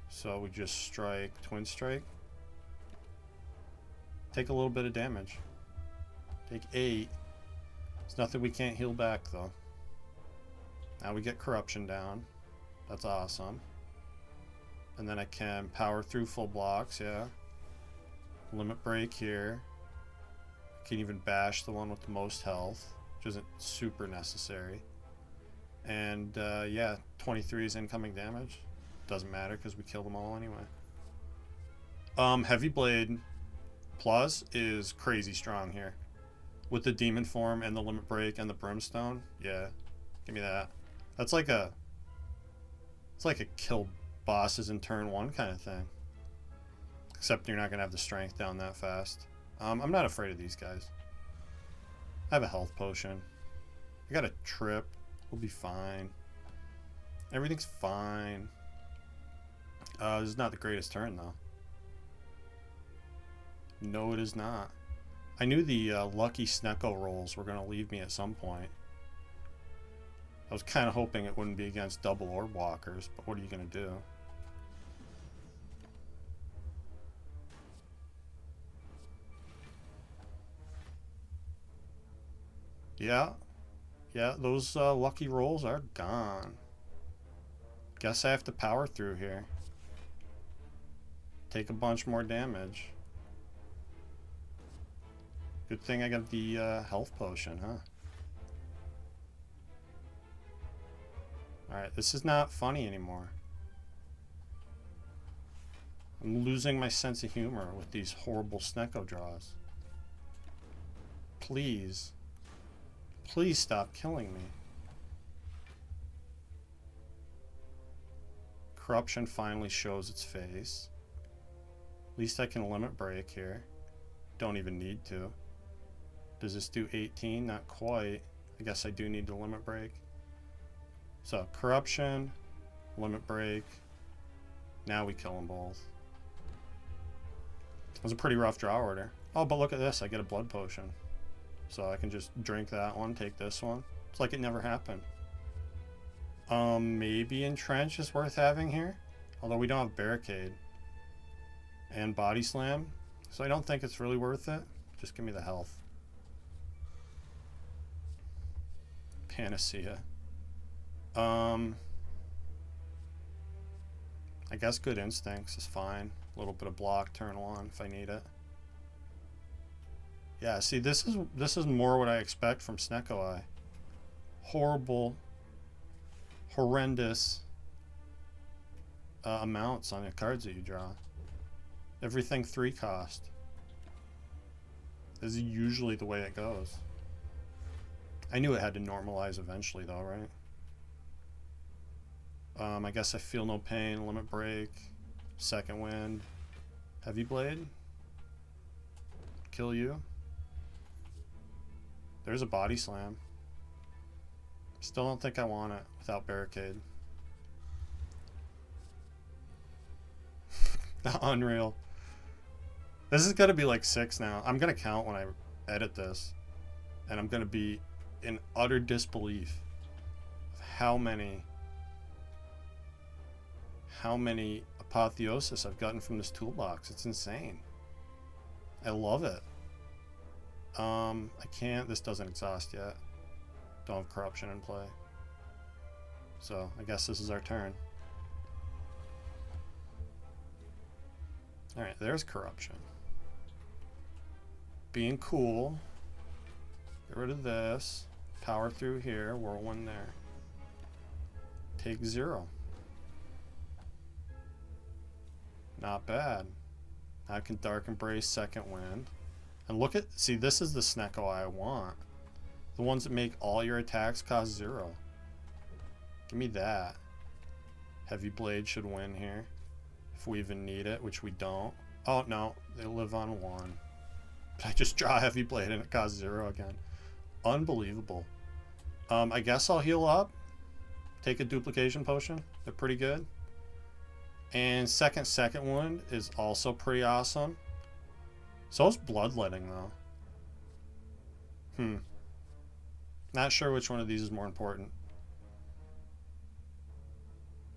So we just strike Twin Strike. Take a little bit of damage. Take 8. There's nothing we can't heal back, though. Now we get corruption down. That's awesome. And then I can power through full blocks, yeah. Limit break here. I can even bash the one with the most health, which isn't super necessary. And yeah, 23 is incoming damage. Doesn't matter because we kill them all anyway. Heavy Blade Plus is crazy strong here. With the demon form and the limit break and the brimstone. Yeah, give me that. That's like a... It's like a kill bosses in turn 1 kind of thing. Except you're not going to have the strength down that fast. I'm not afraid of these guys. I have a health potion. I got a trip. We'll be fine. Everything's fine. This is not the greatest turn, though. No, it is not. I knew the lucky Snecko rolls were going to leave me at some point. I was kind of hoping it wouldn't be against double orb walkers, but what are you going to do? Yeah. Yeah, those lucky rolls are gone. Guess I have to power through here. Take a bunch more damage. Good thing I got the health potion, huh? Alright, this is not funny anymore. I'm losing my sense of humor with these horrible Snecko draws. Please. Please stop killing me. Corruption finally shows its face. At least I can limit break here. Don't even need to. Does this do 18? Not quite. I guess I do need to limit break. So, corruption, limit break. Now we kill them both. It was a pretty rough draw order. Oh, but look at this. I get a blood potion. So I can just drink that one, take this one. It's like it never happened. Maybe Entrench is worth having here. Although we don't have Barricade. And Body Slam. So I don't think it's really worth it. Just give me the health. Panacea. I guess Good Instincts is fine. A little bit of block turn 1 if I need it. Yeah, see, this is more what I expect from Snecko Eye. Horrible, horrendous amounts on the cards that you draw. Everything 3 cost. This is usually the way it goes. I knew it had to normalize eventually, though, right? I guess I feel no pain. Limit break. Second wind. Heavy blade. Kill you. There's a body slam. Still don't think I want it without barricade. Unreal. This is gonna be like 6 now. I'm gonna count when I edit this, and I'm gonna be in utter disbelief of how many apotheosis I've gotten from this toolbox. It's insane. I love it. I can't. This doesn't exhaust yet. Don't have corruption in play. So I guess this is our turn. Alright, there's corruption. Being cool. Get rid of this. Power through here. Whirlwind there. Take 0. Not bad. I can Dark Embrace, Second Wind. And look at, see, this is the Snecko I want. The ones that make all your attacks cost 0. Give me that. Heavy Blade should win here. If we even need it, which we don't. Oh, no. They live on 1. But I just draw Heavy Blade and it costs 0 again. Unbelievable. I guess I'll heal up. Take a duplication potion. They're pretty good. And second one is also pretty awesome. So is Bloodletting, though. Not sure which one of these is more important.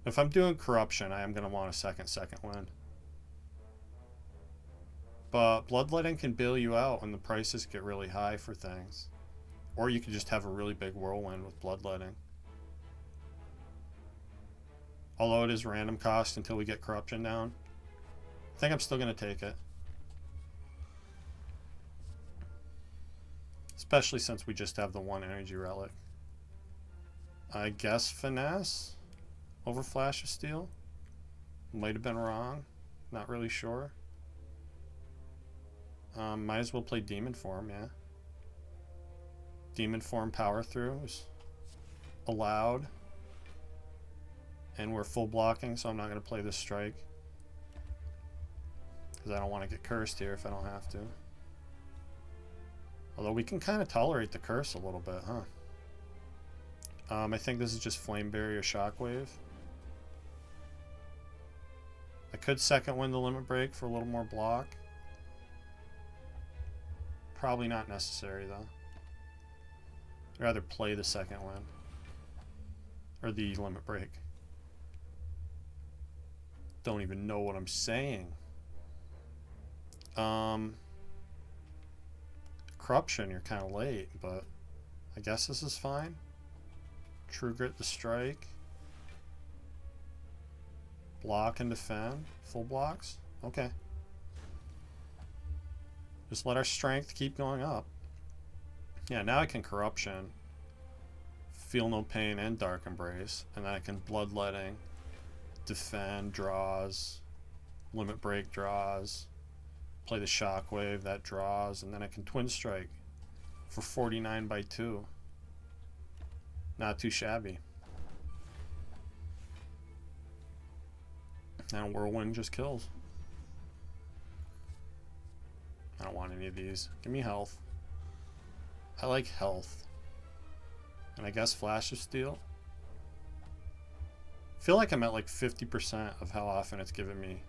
If I'm doing Corruption, I am going to want a second wind. But Bloodletting can bail you out when the prices get really high for things. Or you could just have a really big whirlwind with bloodletting. Although it is random cost until we get corruption down. I think I'm still going to take it. Especially since we just have the one energy relic. I guess finesse over Flash of Steel. Might have been wrong. Not really sure. Might as well play Demon Form, yeah. Demon Form power through is allowed. And we're full blocking, so I'm not going to play this strike. Because I don't want to get cursed here if I don't have to. Although we can kind of tolerate the curse a little bit, huh? I think this is just Flame Barrier Shockwave. I could second wind the Limit Break for a little more block. Probably not necessary, though. I'd rather play the second wind. Or the Limit Break. Don't even know what I'm saying. Corruption, you're kind of late, but I guess this is fine. True Grit the strike. Block and defend. Full blocks. Okay. Just let our strength keep going up. Yeah, now I can corruption. Feel no pain and dark embrace. And then I can bloodletting. Defend, draws. Limit break, draws. Play the shockwave, that draws. And then I can twin strike for 49 by 2. Not too shabby. And whirlwind just kills. I don't want any of these. Give me health. I like health. And I guess Flash of Steel. I feel like I'm at like 50% of how often it's given me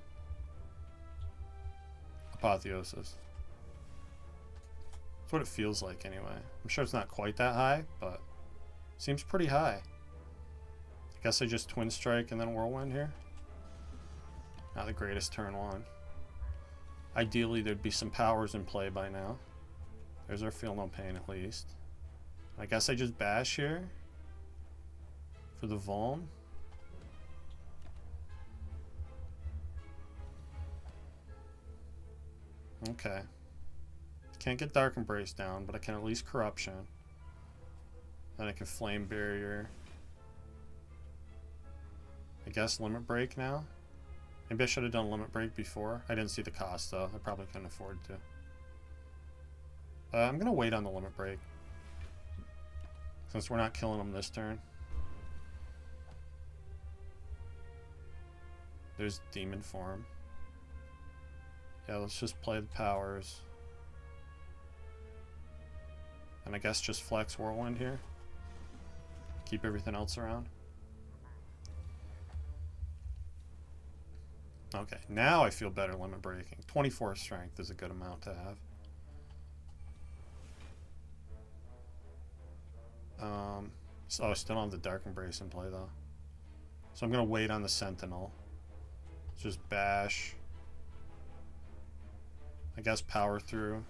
Apotheosis. That's what it feels like anyway. I'm sure it's not quite that high, but seems pretty high. I guess I just twin strike and then whirlwind here. Not the greatest turn one. Ideally, there'd be some powers in play by now. There's our feel no pain at least. I guess I just bash here for the Vuln. Okay. Can't get Dark Embrace down, but I can at least Corruption. Then I can Flame Barrier. I guess Limit Break now. Maybe I should have done Limit Break before. I didn't see the cost though. I probably couldn't afford to. I'm going to wait on the Limit Break. Since we're not killing them this turn. There's Demon Form. Yeah, let's just play the powers. And I guess just flex Whirlwind here. Keep everything else around. Okay, now I feel better limit breaking. 24 strength is a good amount to have. So I still don't have the Dark Embrace in play though. So I'm going to wait on the Sentinel. Just bash. I guess power through.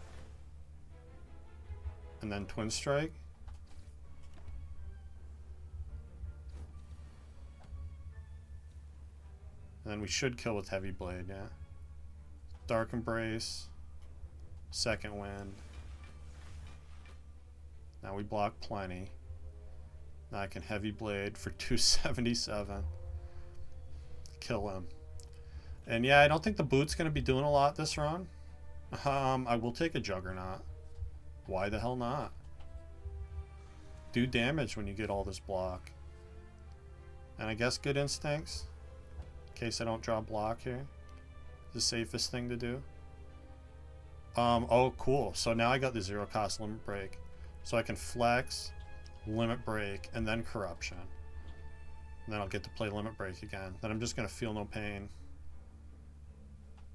And then twin strike. And then we should kill with heavy blade, yeah. Dark Embrace. Second wind. Now we block plenty. Now I can heavy blade for 277. Kill him. And yeah, I don't think the boot's going to be doing a lot this run. I will take a Juggernaut. Why the hell not? Do damage when you get all this block. And I guess good instincts. In case I don't draw block here. The safest thing to do. Oh, cool. So now I got the 0 cost limit break. So I can flex, limit break, and then corruption. And then I'll get to play limit break again. Then I'm just going to feel no pain.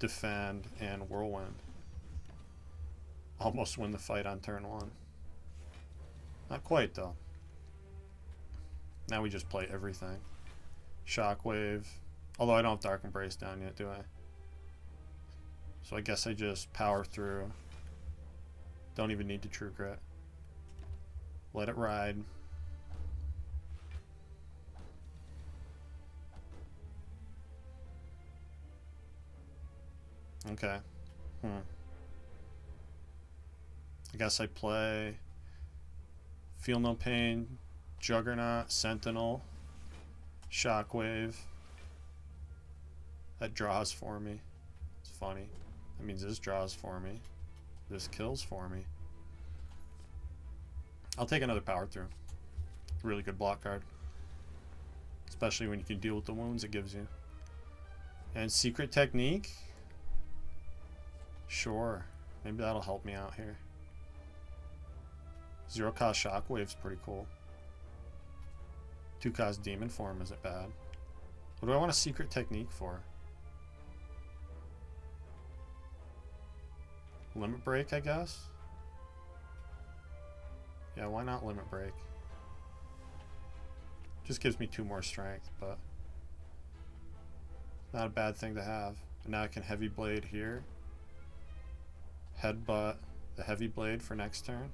Defend, and whirlwind. Almost win the fight on turn 1. Not quite, though. Now we just play everything. Shockwave. Although I don't have Dark Embrace down yet, do I? So I guess I just power through. Don't even need to True Grit. Let it ride. Okay. I guess I play Feel No Pain, Juggernaut, Sentinel, Shockwave. That draws for me. It's funny. That means this draws for me. This kills for me. I'll take another power through. Really good block card. Especially when you can deal with the wounds it gives you. And Secret Technique? Sure. Maybe that'll help me out here. Zero cost Shockwave's pretty cool. 2 cost Demon Form isn't bad. What do I want a Secret Technique for? Limit Break, I guess? Yeah, why not Limit Break? Just gives me 2 more strength, but not a bad thing to have. And now I can Heavy Blade here. Headbutt the Heavy Blade for next turn.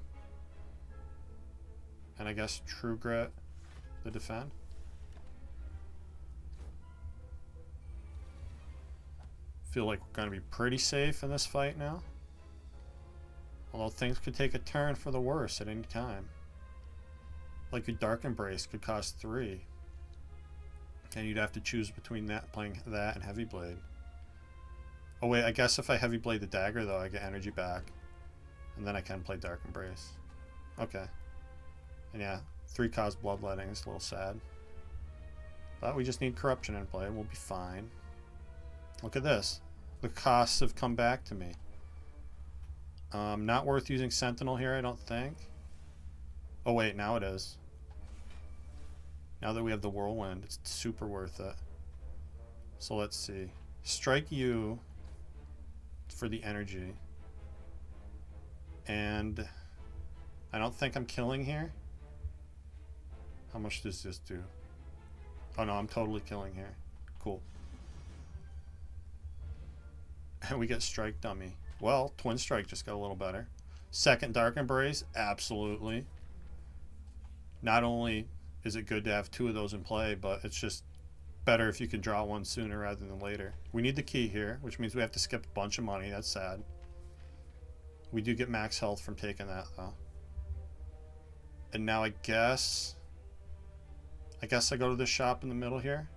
And I guess True Grit the defend. Feel like we're going to be pretty safe in this fight now. Although things could take a turn for the worse at any time. Like your Dark Embrace could cost 3. And you'd have to choose between that, playing that and Heavy Blade. Oh wait, I guess if I Heavy Blade the dagger though, I get energy back. And then I can play Dark Embrace. Okay. And yeah, 3 cost Bloodletting is a little sad. But we just need Corruption in play and we'll be fine. Look at this. The costs have come back to me. Not worth using Sentinel here, I don't think. Oh wait, now it is. Now that we have the Whirlwind, it's super worth it. So let's see. Strike you for the energy. And I don't think I'm killing here. How much does this do? Oh no, I'm totally killing here. Cool. And we get Strike Dummy. Well, Twin Strike just got a little better. Second Dark Embrace, absolutely. Not only is it good to have 2 of those in play, but it's just better if you can draw one sooner rather than later. We need the key here, which means we have to skip a bunch of money. That's sad. We do get max health from taking that, though. And now I guess I go to the shop in the middle here.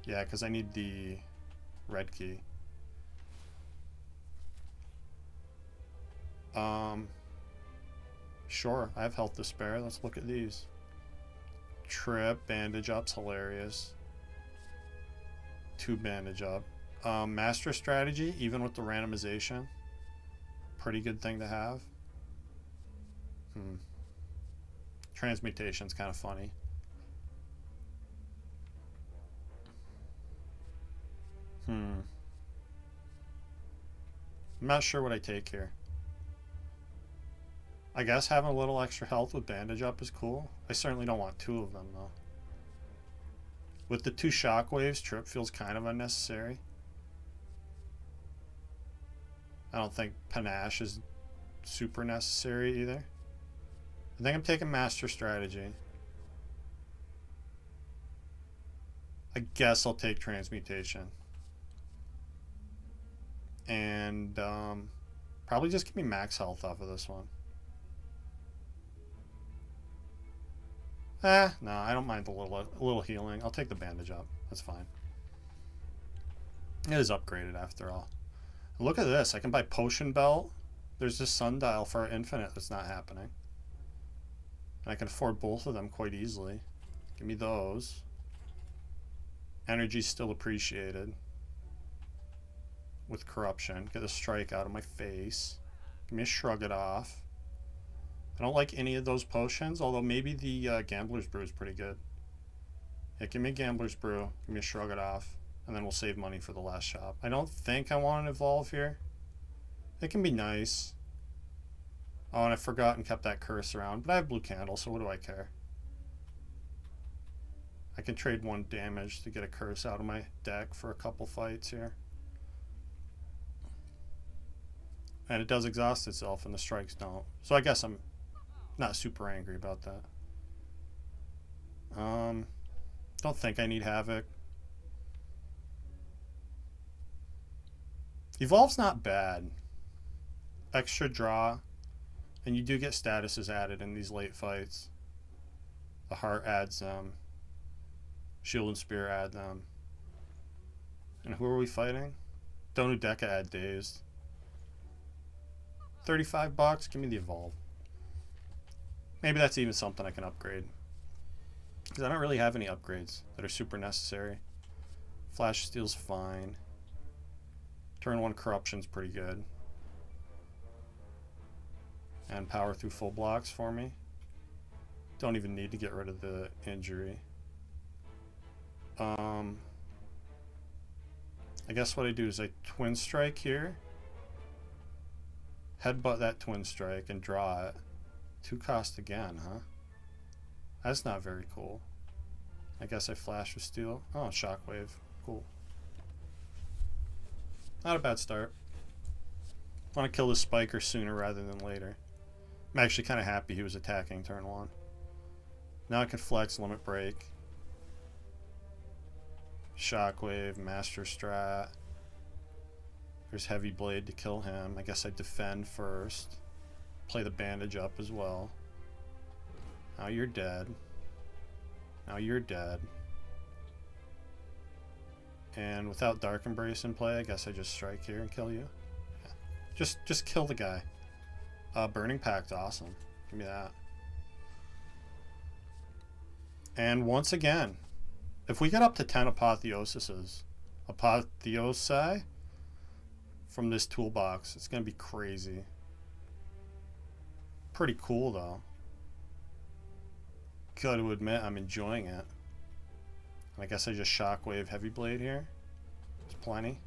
Yeah, because I need the red key. Sure, I have health to spare. Let's look at these. Trip, bandage up's hilarious. 2 bandage up. Master strategy, even with the randomization. Pretty good thing to have. Transmutation's kind of funny. I'm not sure what I take here. I guess having a little extra health with bandage up is cool. I certainly don't want 2 of them though. With the 2 shockwaves, trip feels kind of unnecessary. I don't think panache is super necessary either. I think I'm taking master strategy. I guess I'll take transmutation. And probably just give me max health off of this one. No, I don't mind the little healing. I'll take the bandage up. That's fine. It is upgraded after all. Look at this. I can buy Potion Belt. There's this Sundial for Infinite that's not happening. And I can afford both of them quite easily. Give me those. Energy's still appreciated. With Corruption. Get a strike out of my face. Give me a Shrug It Off. I don't like any of those potions, although maybe the Gambler's Brew is pretty good. Yeah, give me a Gambler's Brew. Give me a Shrug It Off. And then we'll save money for the last shop. I don't think I want an Evolve here. It can be nice. Oh, and I forgot and kept that curse around. But I have Blue Candle, so what do I care? I can trade 1 damage to get a curse out of my deck for a couple fights here. And it does exhaust itself and the strikes don't. So I guess I'm Not super angry about that. Don't think I need Havoc. Evolve's not bad. Extra draw, and you do get statuses added in these late fights. The Heart adds them. Shield and Spear add them. And who are we fighting? Donu Deka add Dazed. $35, give me the Evolve. Maybe that's even something I can upgrade. Because I don't really have any upgrades that are super necessary. Flash Steel's fine. Turn 1 Corruption's pretty good. And power through full blocks for me. Don't even need to get rid of the injury. I guess what I do is I Twin Strike here. Headbutt that Twin Strike and draw it. 2 cost again, huh? That's not very cool. I guess I Flash with Steel. Oh, Shockwave. Cool. Not a bad start. Want to kill the Spiker sooner rather than later. I'm actually kind of happy he was attacking turn 1. Now I can flex Limit Break. Shockwave, Master Strat. There's Heavy Blade to kill him. I guess I defend first. Play the bandage up as well. Now you're dead. Now you're dead. And without Dark Embrace in play, I guess I just strike here and kill you. Yeah. Just kill the guy. Burning Pact, awesome. Give me that. And once again, if we get up to 10 Apotheosi from this toolbox, it's going to be crazy. Pretty cool, though. Got to admit, I'm enjoying it. And I guess I just Shockwave Heavy Blade here. It's plenty.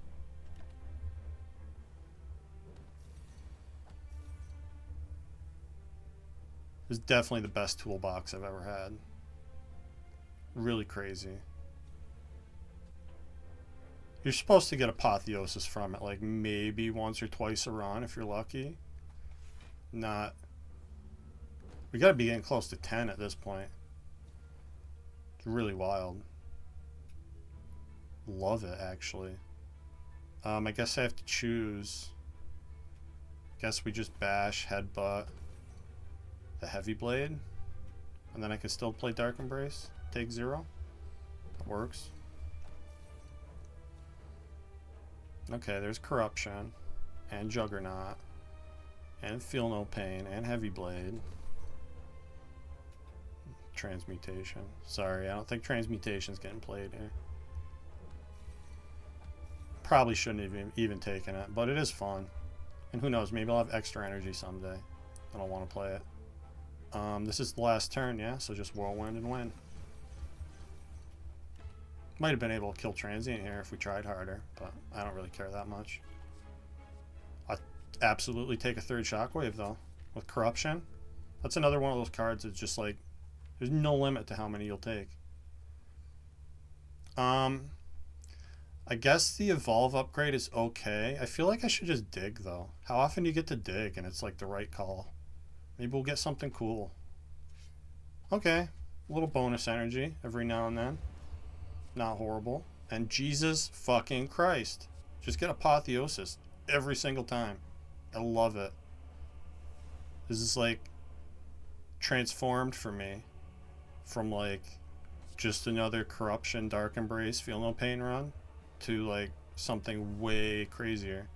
This is definitely the best toolbox I've ever had. Really crazy. You're supposed to get Apotheosis from it, like maybe once or twice a run if you're lucky. Not. We gotta be getting close to 10 at this point. It's really wild. Love it, actually. I guess I have to choose. Guess we just bash, headbutt, the Heavy Blade, and then I can still play Dark Embrace. Take 0. That works. Okay, there's Corruption, and Juggernaut, and Feel No Pain, and Heavy Blade. Transmutation. Sorry, I don't think Transmutation's getting played here. Probably shouldn't have even taken it, but it is fun. And who knows, maybe I'll have extra energy someday. I don't want to play it. This is the last turn, yeah? So just Whirlwind and win. Might have been able to kill Transient here if we tried harder, but I don't really care that much. I'd absolutely take a 3rd Shockwave, though. With Corruption. That's another one of those cards that's just like, there's no limit to how many you'll take. I guess the Evolve upgrade is okay. I feel like I should just dig, though. How often do you get to dig and it's like the right call? Maybe we'll get something cool. Okay. A little bonus energy every now and then. Not horrible. And Jesus fucking Christ. Just get Apotheosis every single time. I love it. This is like transformed for me from like just another Corruption, Dark Embrace, Feel No Pain run to like something way crazier.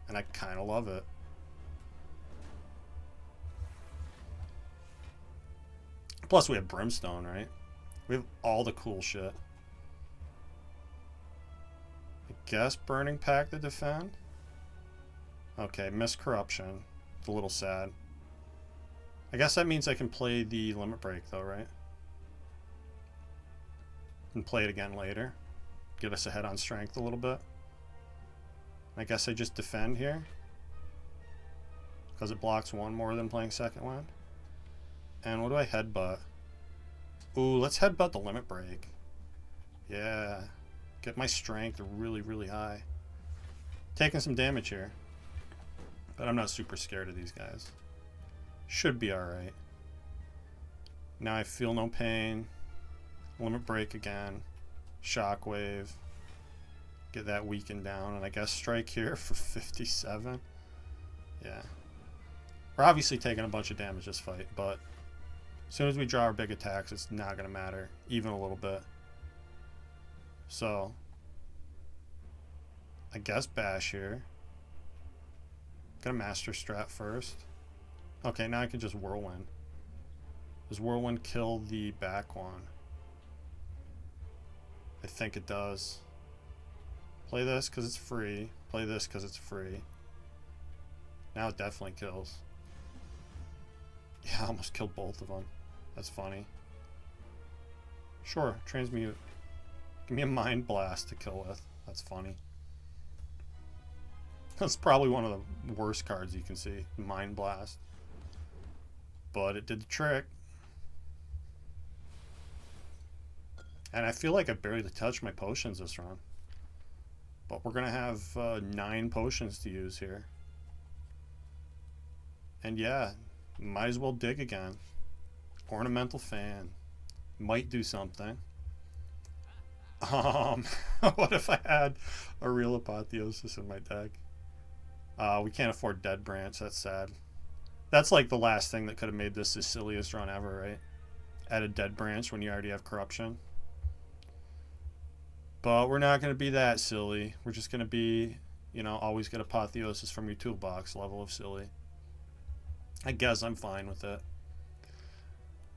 And I kind of love it. Plus we have Brimstone, right? We have all the cool shit. I guess Burning Pact to defend. Okay, miss Corruption. It's a little sad. I guess that means I can play the Limit Break though, right? And play it again later. Get us ahead on strength a little bit. I guess I just defend here. Because it blocks 1 more than playing Second Wind. And what do I headbutt? Ooh, let's headbutt the Limit Break. Yeah. Get my strength really, really high. Taking some damage here. But I'm not super scared of these guys. Should be alright. Now I feel no pain. Limit break again. Shockwave. Get that weakened down. And I guess strike here for 57. Yeah. We're obviously taking a bunch of damage this fight, but as soon as we draw our big attacks, it's not going to matter, even a little bit. So, I guess bash here. Gonna master strat first. Okay, now I can just whirlwind. Does whirlwind kill the back one? I think it does. Play this because it's free. Play this because it's free. Now it definitely kills. Yeah, I almost killed both of them. That's funny. Sure, transmute. Give me a mind blast to kill with. That's funny. That's probably one of the worst cards you can see. Mind blast. But it did the trick. And I feel like I barely touched my potions this run. But we're going to have 9 potions to use here. And yeah, might as well dig again. Ornamental fan. Might do something. What if I had a real apotheosis in my deck? We can't afford Dead Branch. That's sad. That's like the last thing that could have made this the silliest run ever, right? Add a Dead Branch when you already have Corruption. But we're not going to be that silly. We're just going to be, you know, always get apotheosis from your toolbox level of silly. I guess I'm fine with it.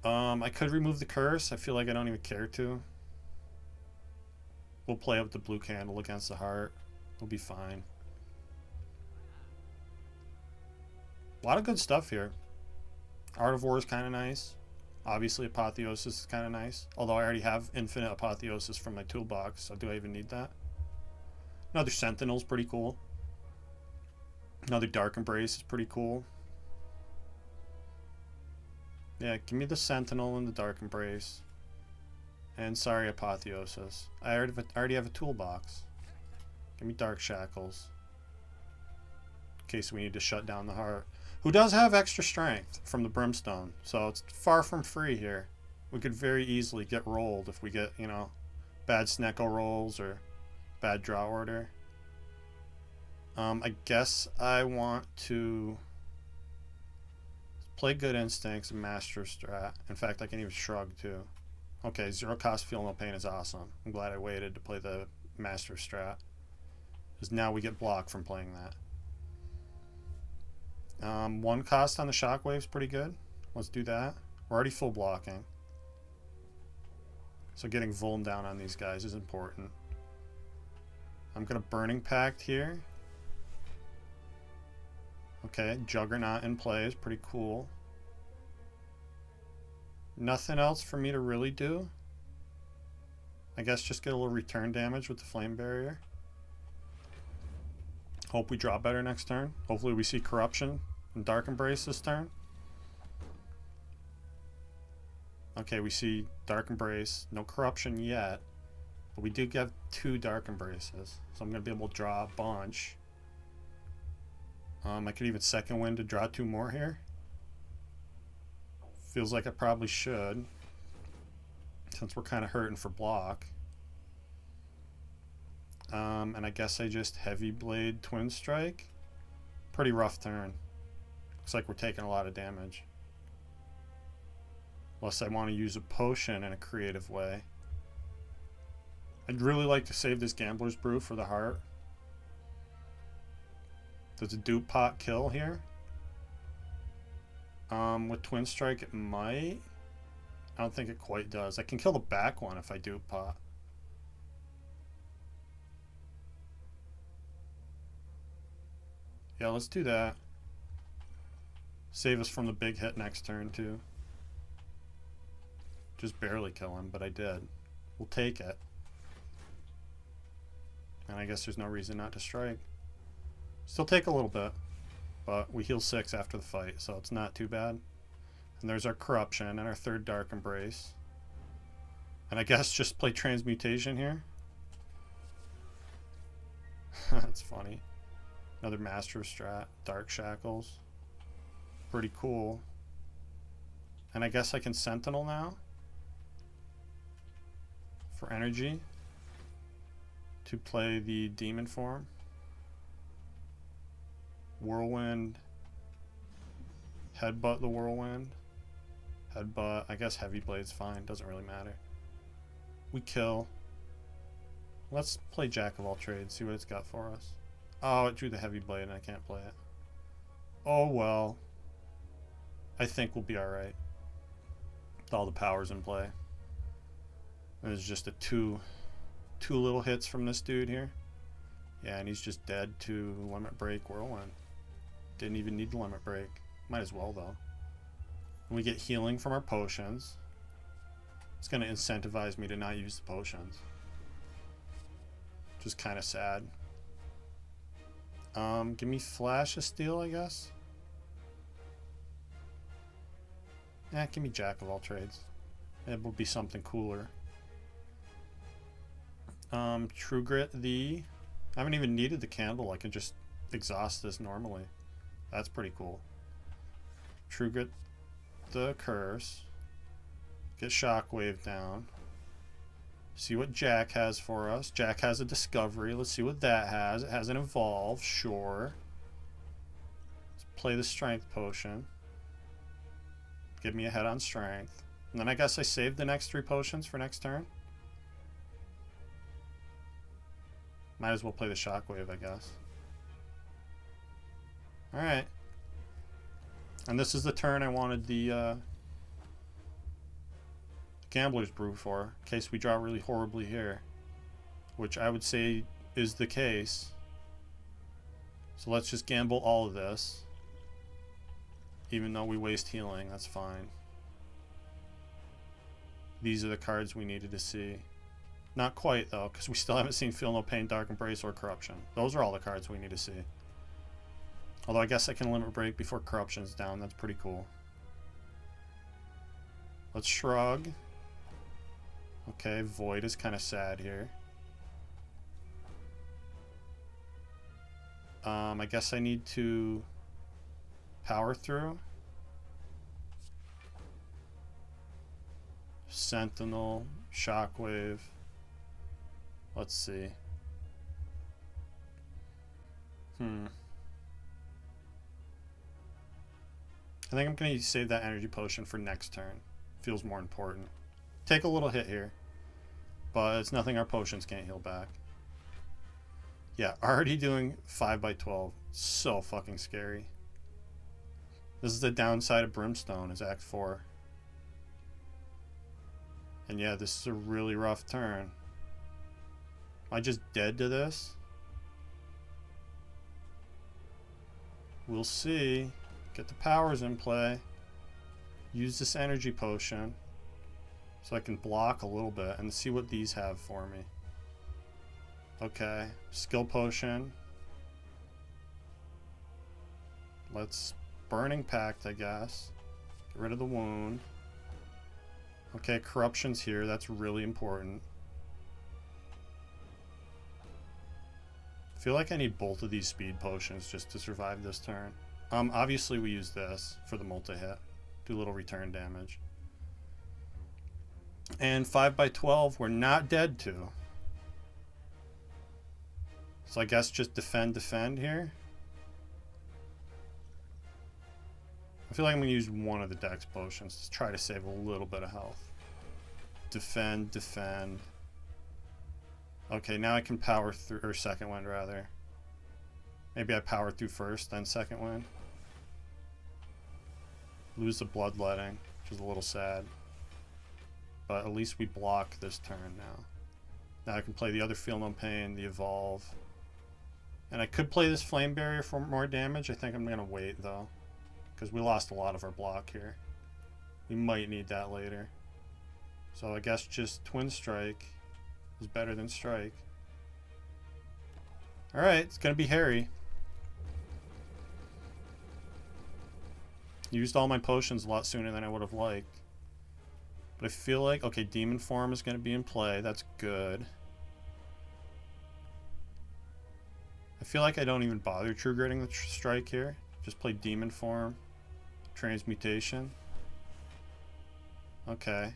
I could remove the curse. I feel like I don't even care to. We'll play up the blue candle against the heart. We'll be fine. A lot of good stuff here. Art of War is kind of nice. Obviously, Apotheosis is kind of nice. Although I already have infinite Apotheosis from my toolbox, so do I even need that? Another Sentinel is pretty cool. Another Dark Embrace is pretty cool. Yeah, give me the Sentinel and the Dark Embrace. And sorry, Apotheosis. I already have a toolbox. Give me Dark Shackles. In case we need to shut down the heart. Who does have extra strength from the brimstone. So it's far from free here. We could very easily get rolled if we get, you know, bad Snecko rolls or bad draw order. I guess I want to play Good Instincts and Master Strat. In fact, I can even Shrug too. Okay, 0 cost Feel No Pain is awesome. I'm glad I waited to play the Master Strat. Because now we get blocked from playing that. 1 cost on the Shockwave is pretty good. Let's do that. We're already full blocking. So getting Vuln down on these guys is important. I'm going to Burning Pact here. Okay, Juggernaut in play is pretty cool. Nothing else for me to really do. I guess just get a little return damage with the Flame Barrier. Hope we draw better next turn. Hopefully we see Corruption and Dark Embrace this turn. Okay, we see Dark Embrace. No Corruption yet. But we do have 2 Dark Embraces. So I'm going to be able to draw a bunch. I could even Second Wind to draw 2 more here. Feels like I probably should. Since we're kind of hurting for block. And I guess I just Heavy Blade Twin Strike. Pretty rough turn. Looks like we're taking a lot of damage. Unless I want to use a potion in a creative way. I'd really like to save this Gambler's Brew for the heart. Does a dupe pot kill here? With Twin Strike it might. I don't think it quite does. I can kill the back one if I dupe pot. Yeah, let's do that. Save us from the big hit next turn too. Just barely kill him, but I did. We'll take it. And I guess there's no reason not to strike. Still take a little bit, but we heal 6 after the fight, so it's not too bad. And there's our Corruption and our 3rd Dark Embrace. And I guess just play Transmutation here. That's funny. Another Master Strat, Dark Shackles. Pretty cool. And I guess I can Sentinel now for energy to play the demon form. Whirlwind. Headbutt the whirlwind. Headbutt. I guess heavy blade's fine. Doesn't really matter. We kill. Let's play Jack of all trades. See what it's got for us. Oh, it drew the heavy blade and I can't play it. Oh well. I think we'll be alright. With all the powers in play. There's just a two little hits from this dude here. Yeah, and he's just dead to limit break whirlwind. Didn't even need the limit break. Might as well though. And we get healing from our potions. It's gonna incentivize me to not use the potions. Which is kind of sad. Give me Flash of Steel, I guess. Yeah, give me Jack of all trades. It will be something cooler. True Grit the... I haven't even needed the candle. I can just exhaust this normally. That's pretty cool. True Grit the Curse. Get Shockwave down. See what Jack has for us. Jack has a Discovery. Let's see what that has. It has an Evolve. Sure. Let's play the Strength Potion. Give me a head on Strength. And then I guess I save the next 3 potions for next turn. Might as well play the Shockwave, I guess. Alright. And this is the turn I wanted the Gambler's Brew for, in case we draw really horribly here. Which I would say is the case. So let's just gamble all of this. Even though we waste healing, that's fine. These are the cards we needed to see. Not quite, though, because we still haven't seen Feel No Pain, Dark Embrace, or Corruption. Those are all the cards we need to see. Although I guess I can limit break before Corruption's down. That's pretty cool. Let's shrug. Okay, Void is kind of sad here. I guess I need to power through. Sentinel, Shockwave. Let's see. I think I'm going to save that energy potion for next turn. Feels more important. Take a little hit here, but it's nothing our potions can't heal back. Yeah, already doing 5/12. So fucking scary. This is the downside of Brimstone, is Act 4. And yeah, this is a really rough turn. Am I just dead to this? We'll see. Get the powers in play. Use this energy potion so I can block a little bit and see what these have for me. Okay, skill potion. Let's Burning Pact, I guess. Get rid of the wound. Okay, Corruption's here. That's really important. I feel like I need both of these speed potions just to survive this turn. Obviously we use this for the multi-hit. Do a little return damage. And 5/12 we're not dead to. So I guess just defend here. I feel like I'm going to use one of the Dex potions to try to save a little bit of health. Defend. Okay, now I can power through, or second wind rather. Maybe I power through first, then second wind. Lose the bloodletting, which is a little sad. But at least we block this turn now. Now I can play the other Feel No Pain, the Evolve. And I could play this Flame Barrier for more damage. I think I'm going to wait though, because we lost a lot of our block here. We might need that later. So I guess just Twin Strike is better than Strike. Alright, it's going to be hairy. Used all my potions a lot sooner than I would have liked. But I feel like, okay, Demon Form is going to be in play. That's good. I feel like I don't even bother True Gritting the Strike here. Just play Demon Form. Transmutation. Okay.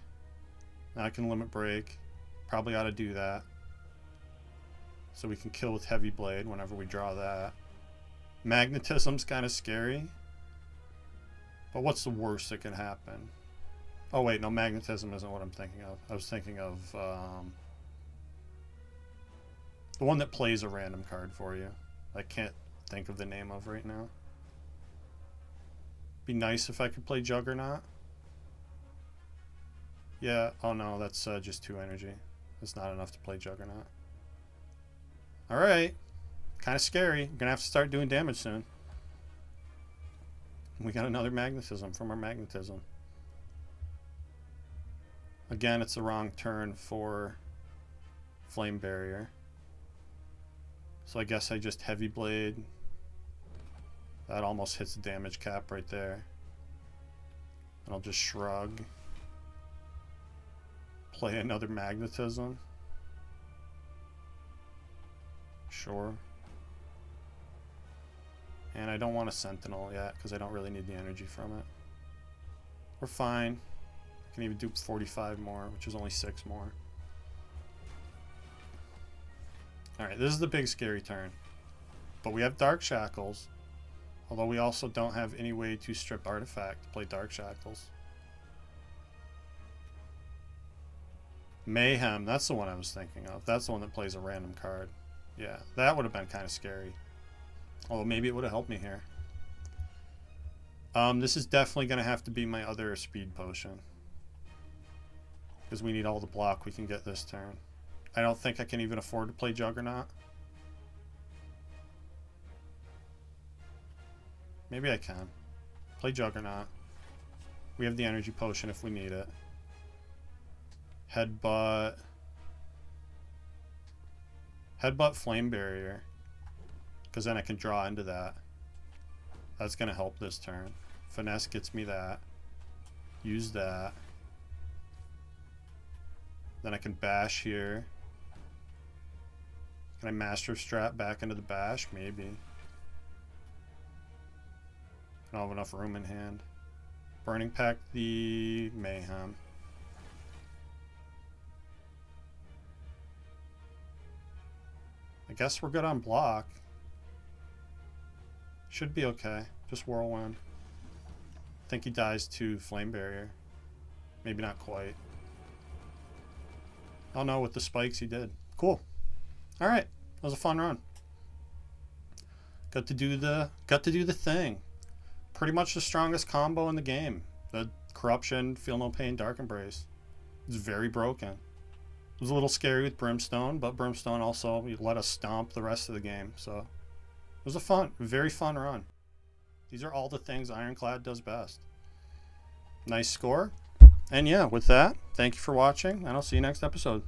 Now I can limit break. Probably ought to do that. So we can kill with heavy blade whenever we draw that. Magnetism's kind of scary. But what's the worst that can happen? Oh wait, no, magnetism isn't what I'm thinking of. I was thinking of the one that plays a random card for you. I can't think of the name of right now. Be nice if I could play Juggernaut. Yeah, oh no, that's just 2 energy. That's not enough to play Juggernaut. Alright. Kind of scary. I'm gonna have to start doing damage soon. We got another magnetism from our magnetism. Again, it's the wrong turn for Flame Barrier. So I guess I just Heavy Blade. That almost hits the damage cap right there. And I'll just shrug. Play another magnetism. Sure. And I don't want a Sentinel yet because I don't really need the energy from it. We're fine. I can even do 45 more, which is only 6 more. Alright, this is the big scary turn. But we have Dark Shackles. Although we also don't have any way to strip Artifact to play Dark Shackles. Mayhem, that's the one I was thinking of. That's the one that plays a random card. Yeah, that would have been kind of scary. Although maybe it would have helped me here. This is definitely going to have to be my other speed potion. Because we need all the block we can get this turn. I don't think I can even afford to play Juggernaut. Maybe I can. Play Juggernaut. We have the energy potion if we need it. Headbutt. Headbutt Flame Barrier. Because then I can draw into that. That's going to help this turn. Finesse gets me that. Use that. Then I can bash here. Can I Master Strap back into the bash? Maybe. I don't have enough room in hand. Burning Pact the Mayhem. I guess we're good on block. Should be okay. Just Whirlwind. I think he dies to Flame Barrier. Maybe not quite. Oh no, with the spikes he did. Cool. Alright. That was a fun run. Got to do the thing. Pretty much the strongest combo in the game. The Corruption, Feel No Pain, Dark Embrace. It's very broken. It was a little scary with Brimstone, but Brimstone also let us stomp the rest of the game. So it was a very fun run. These are all the things Ironclad does best. Nice score. And yeah, with that, thank you for watching, and I'll see you next episode.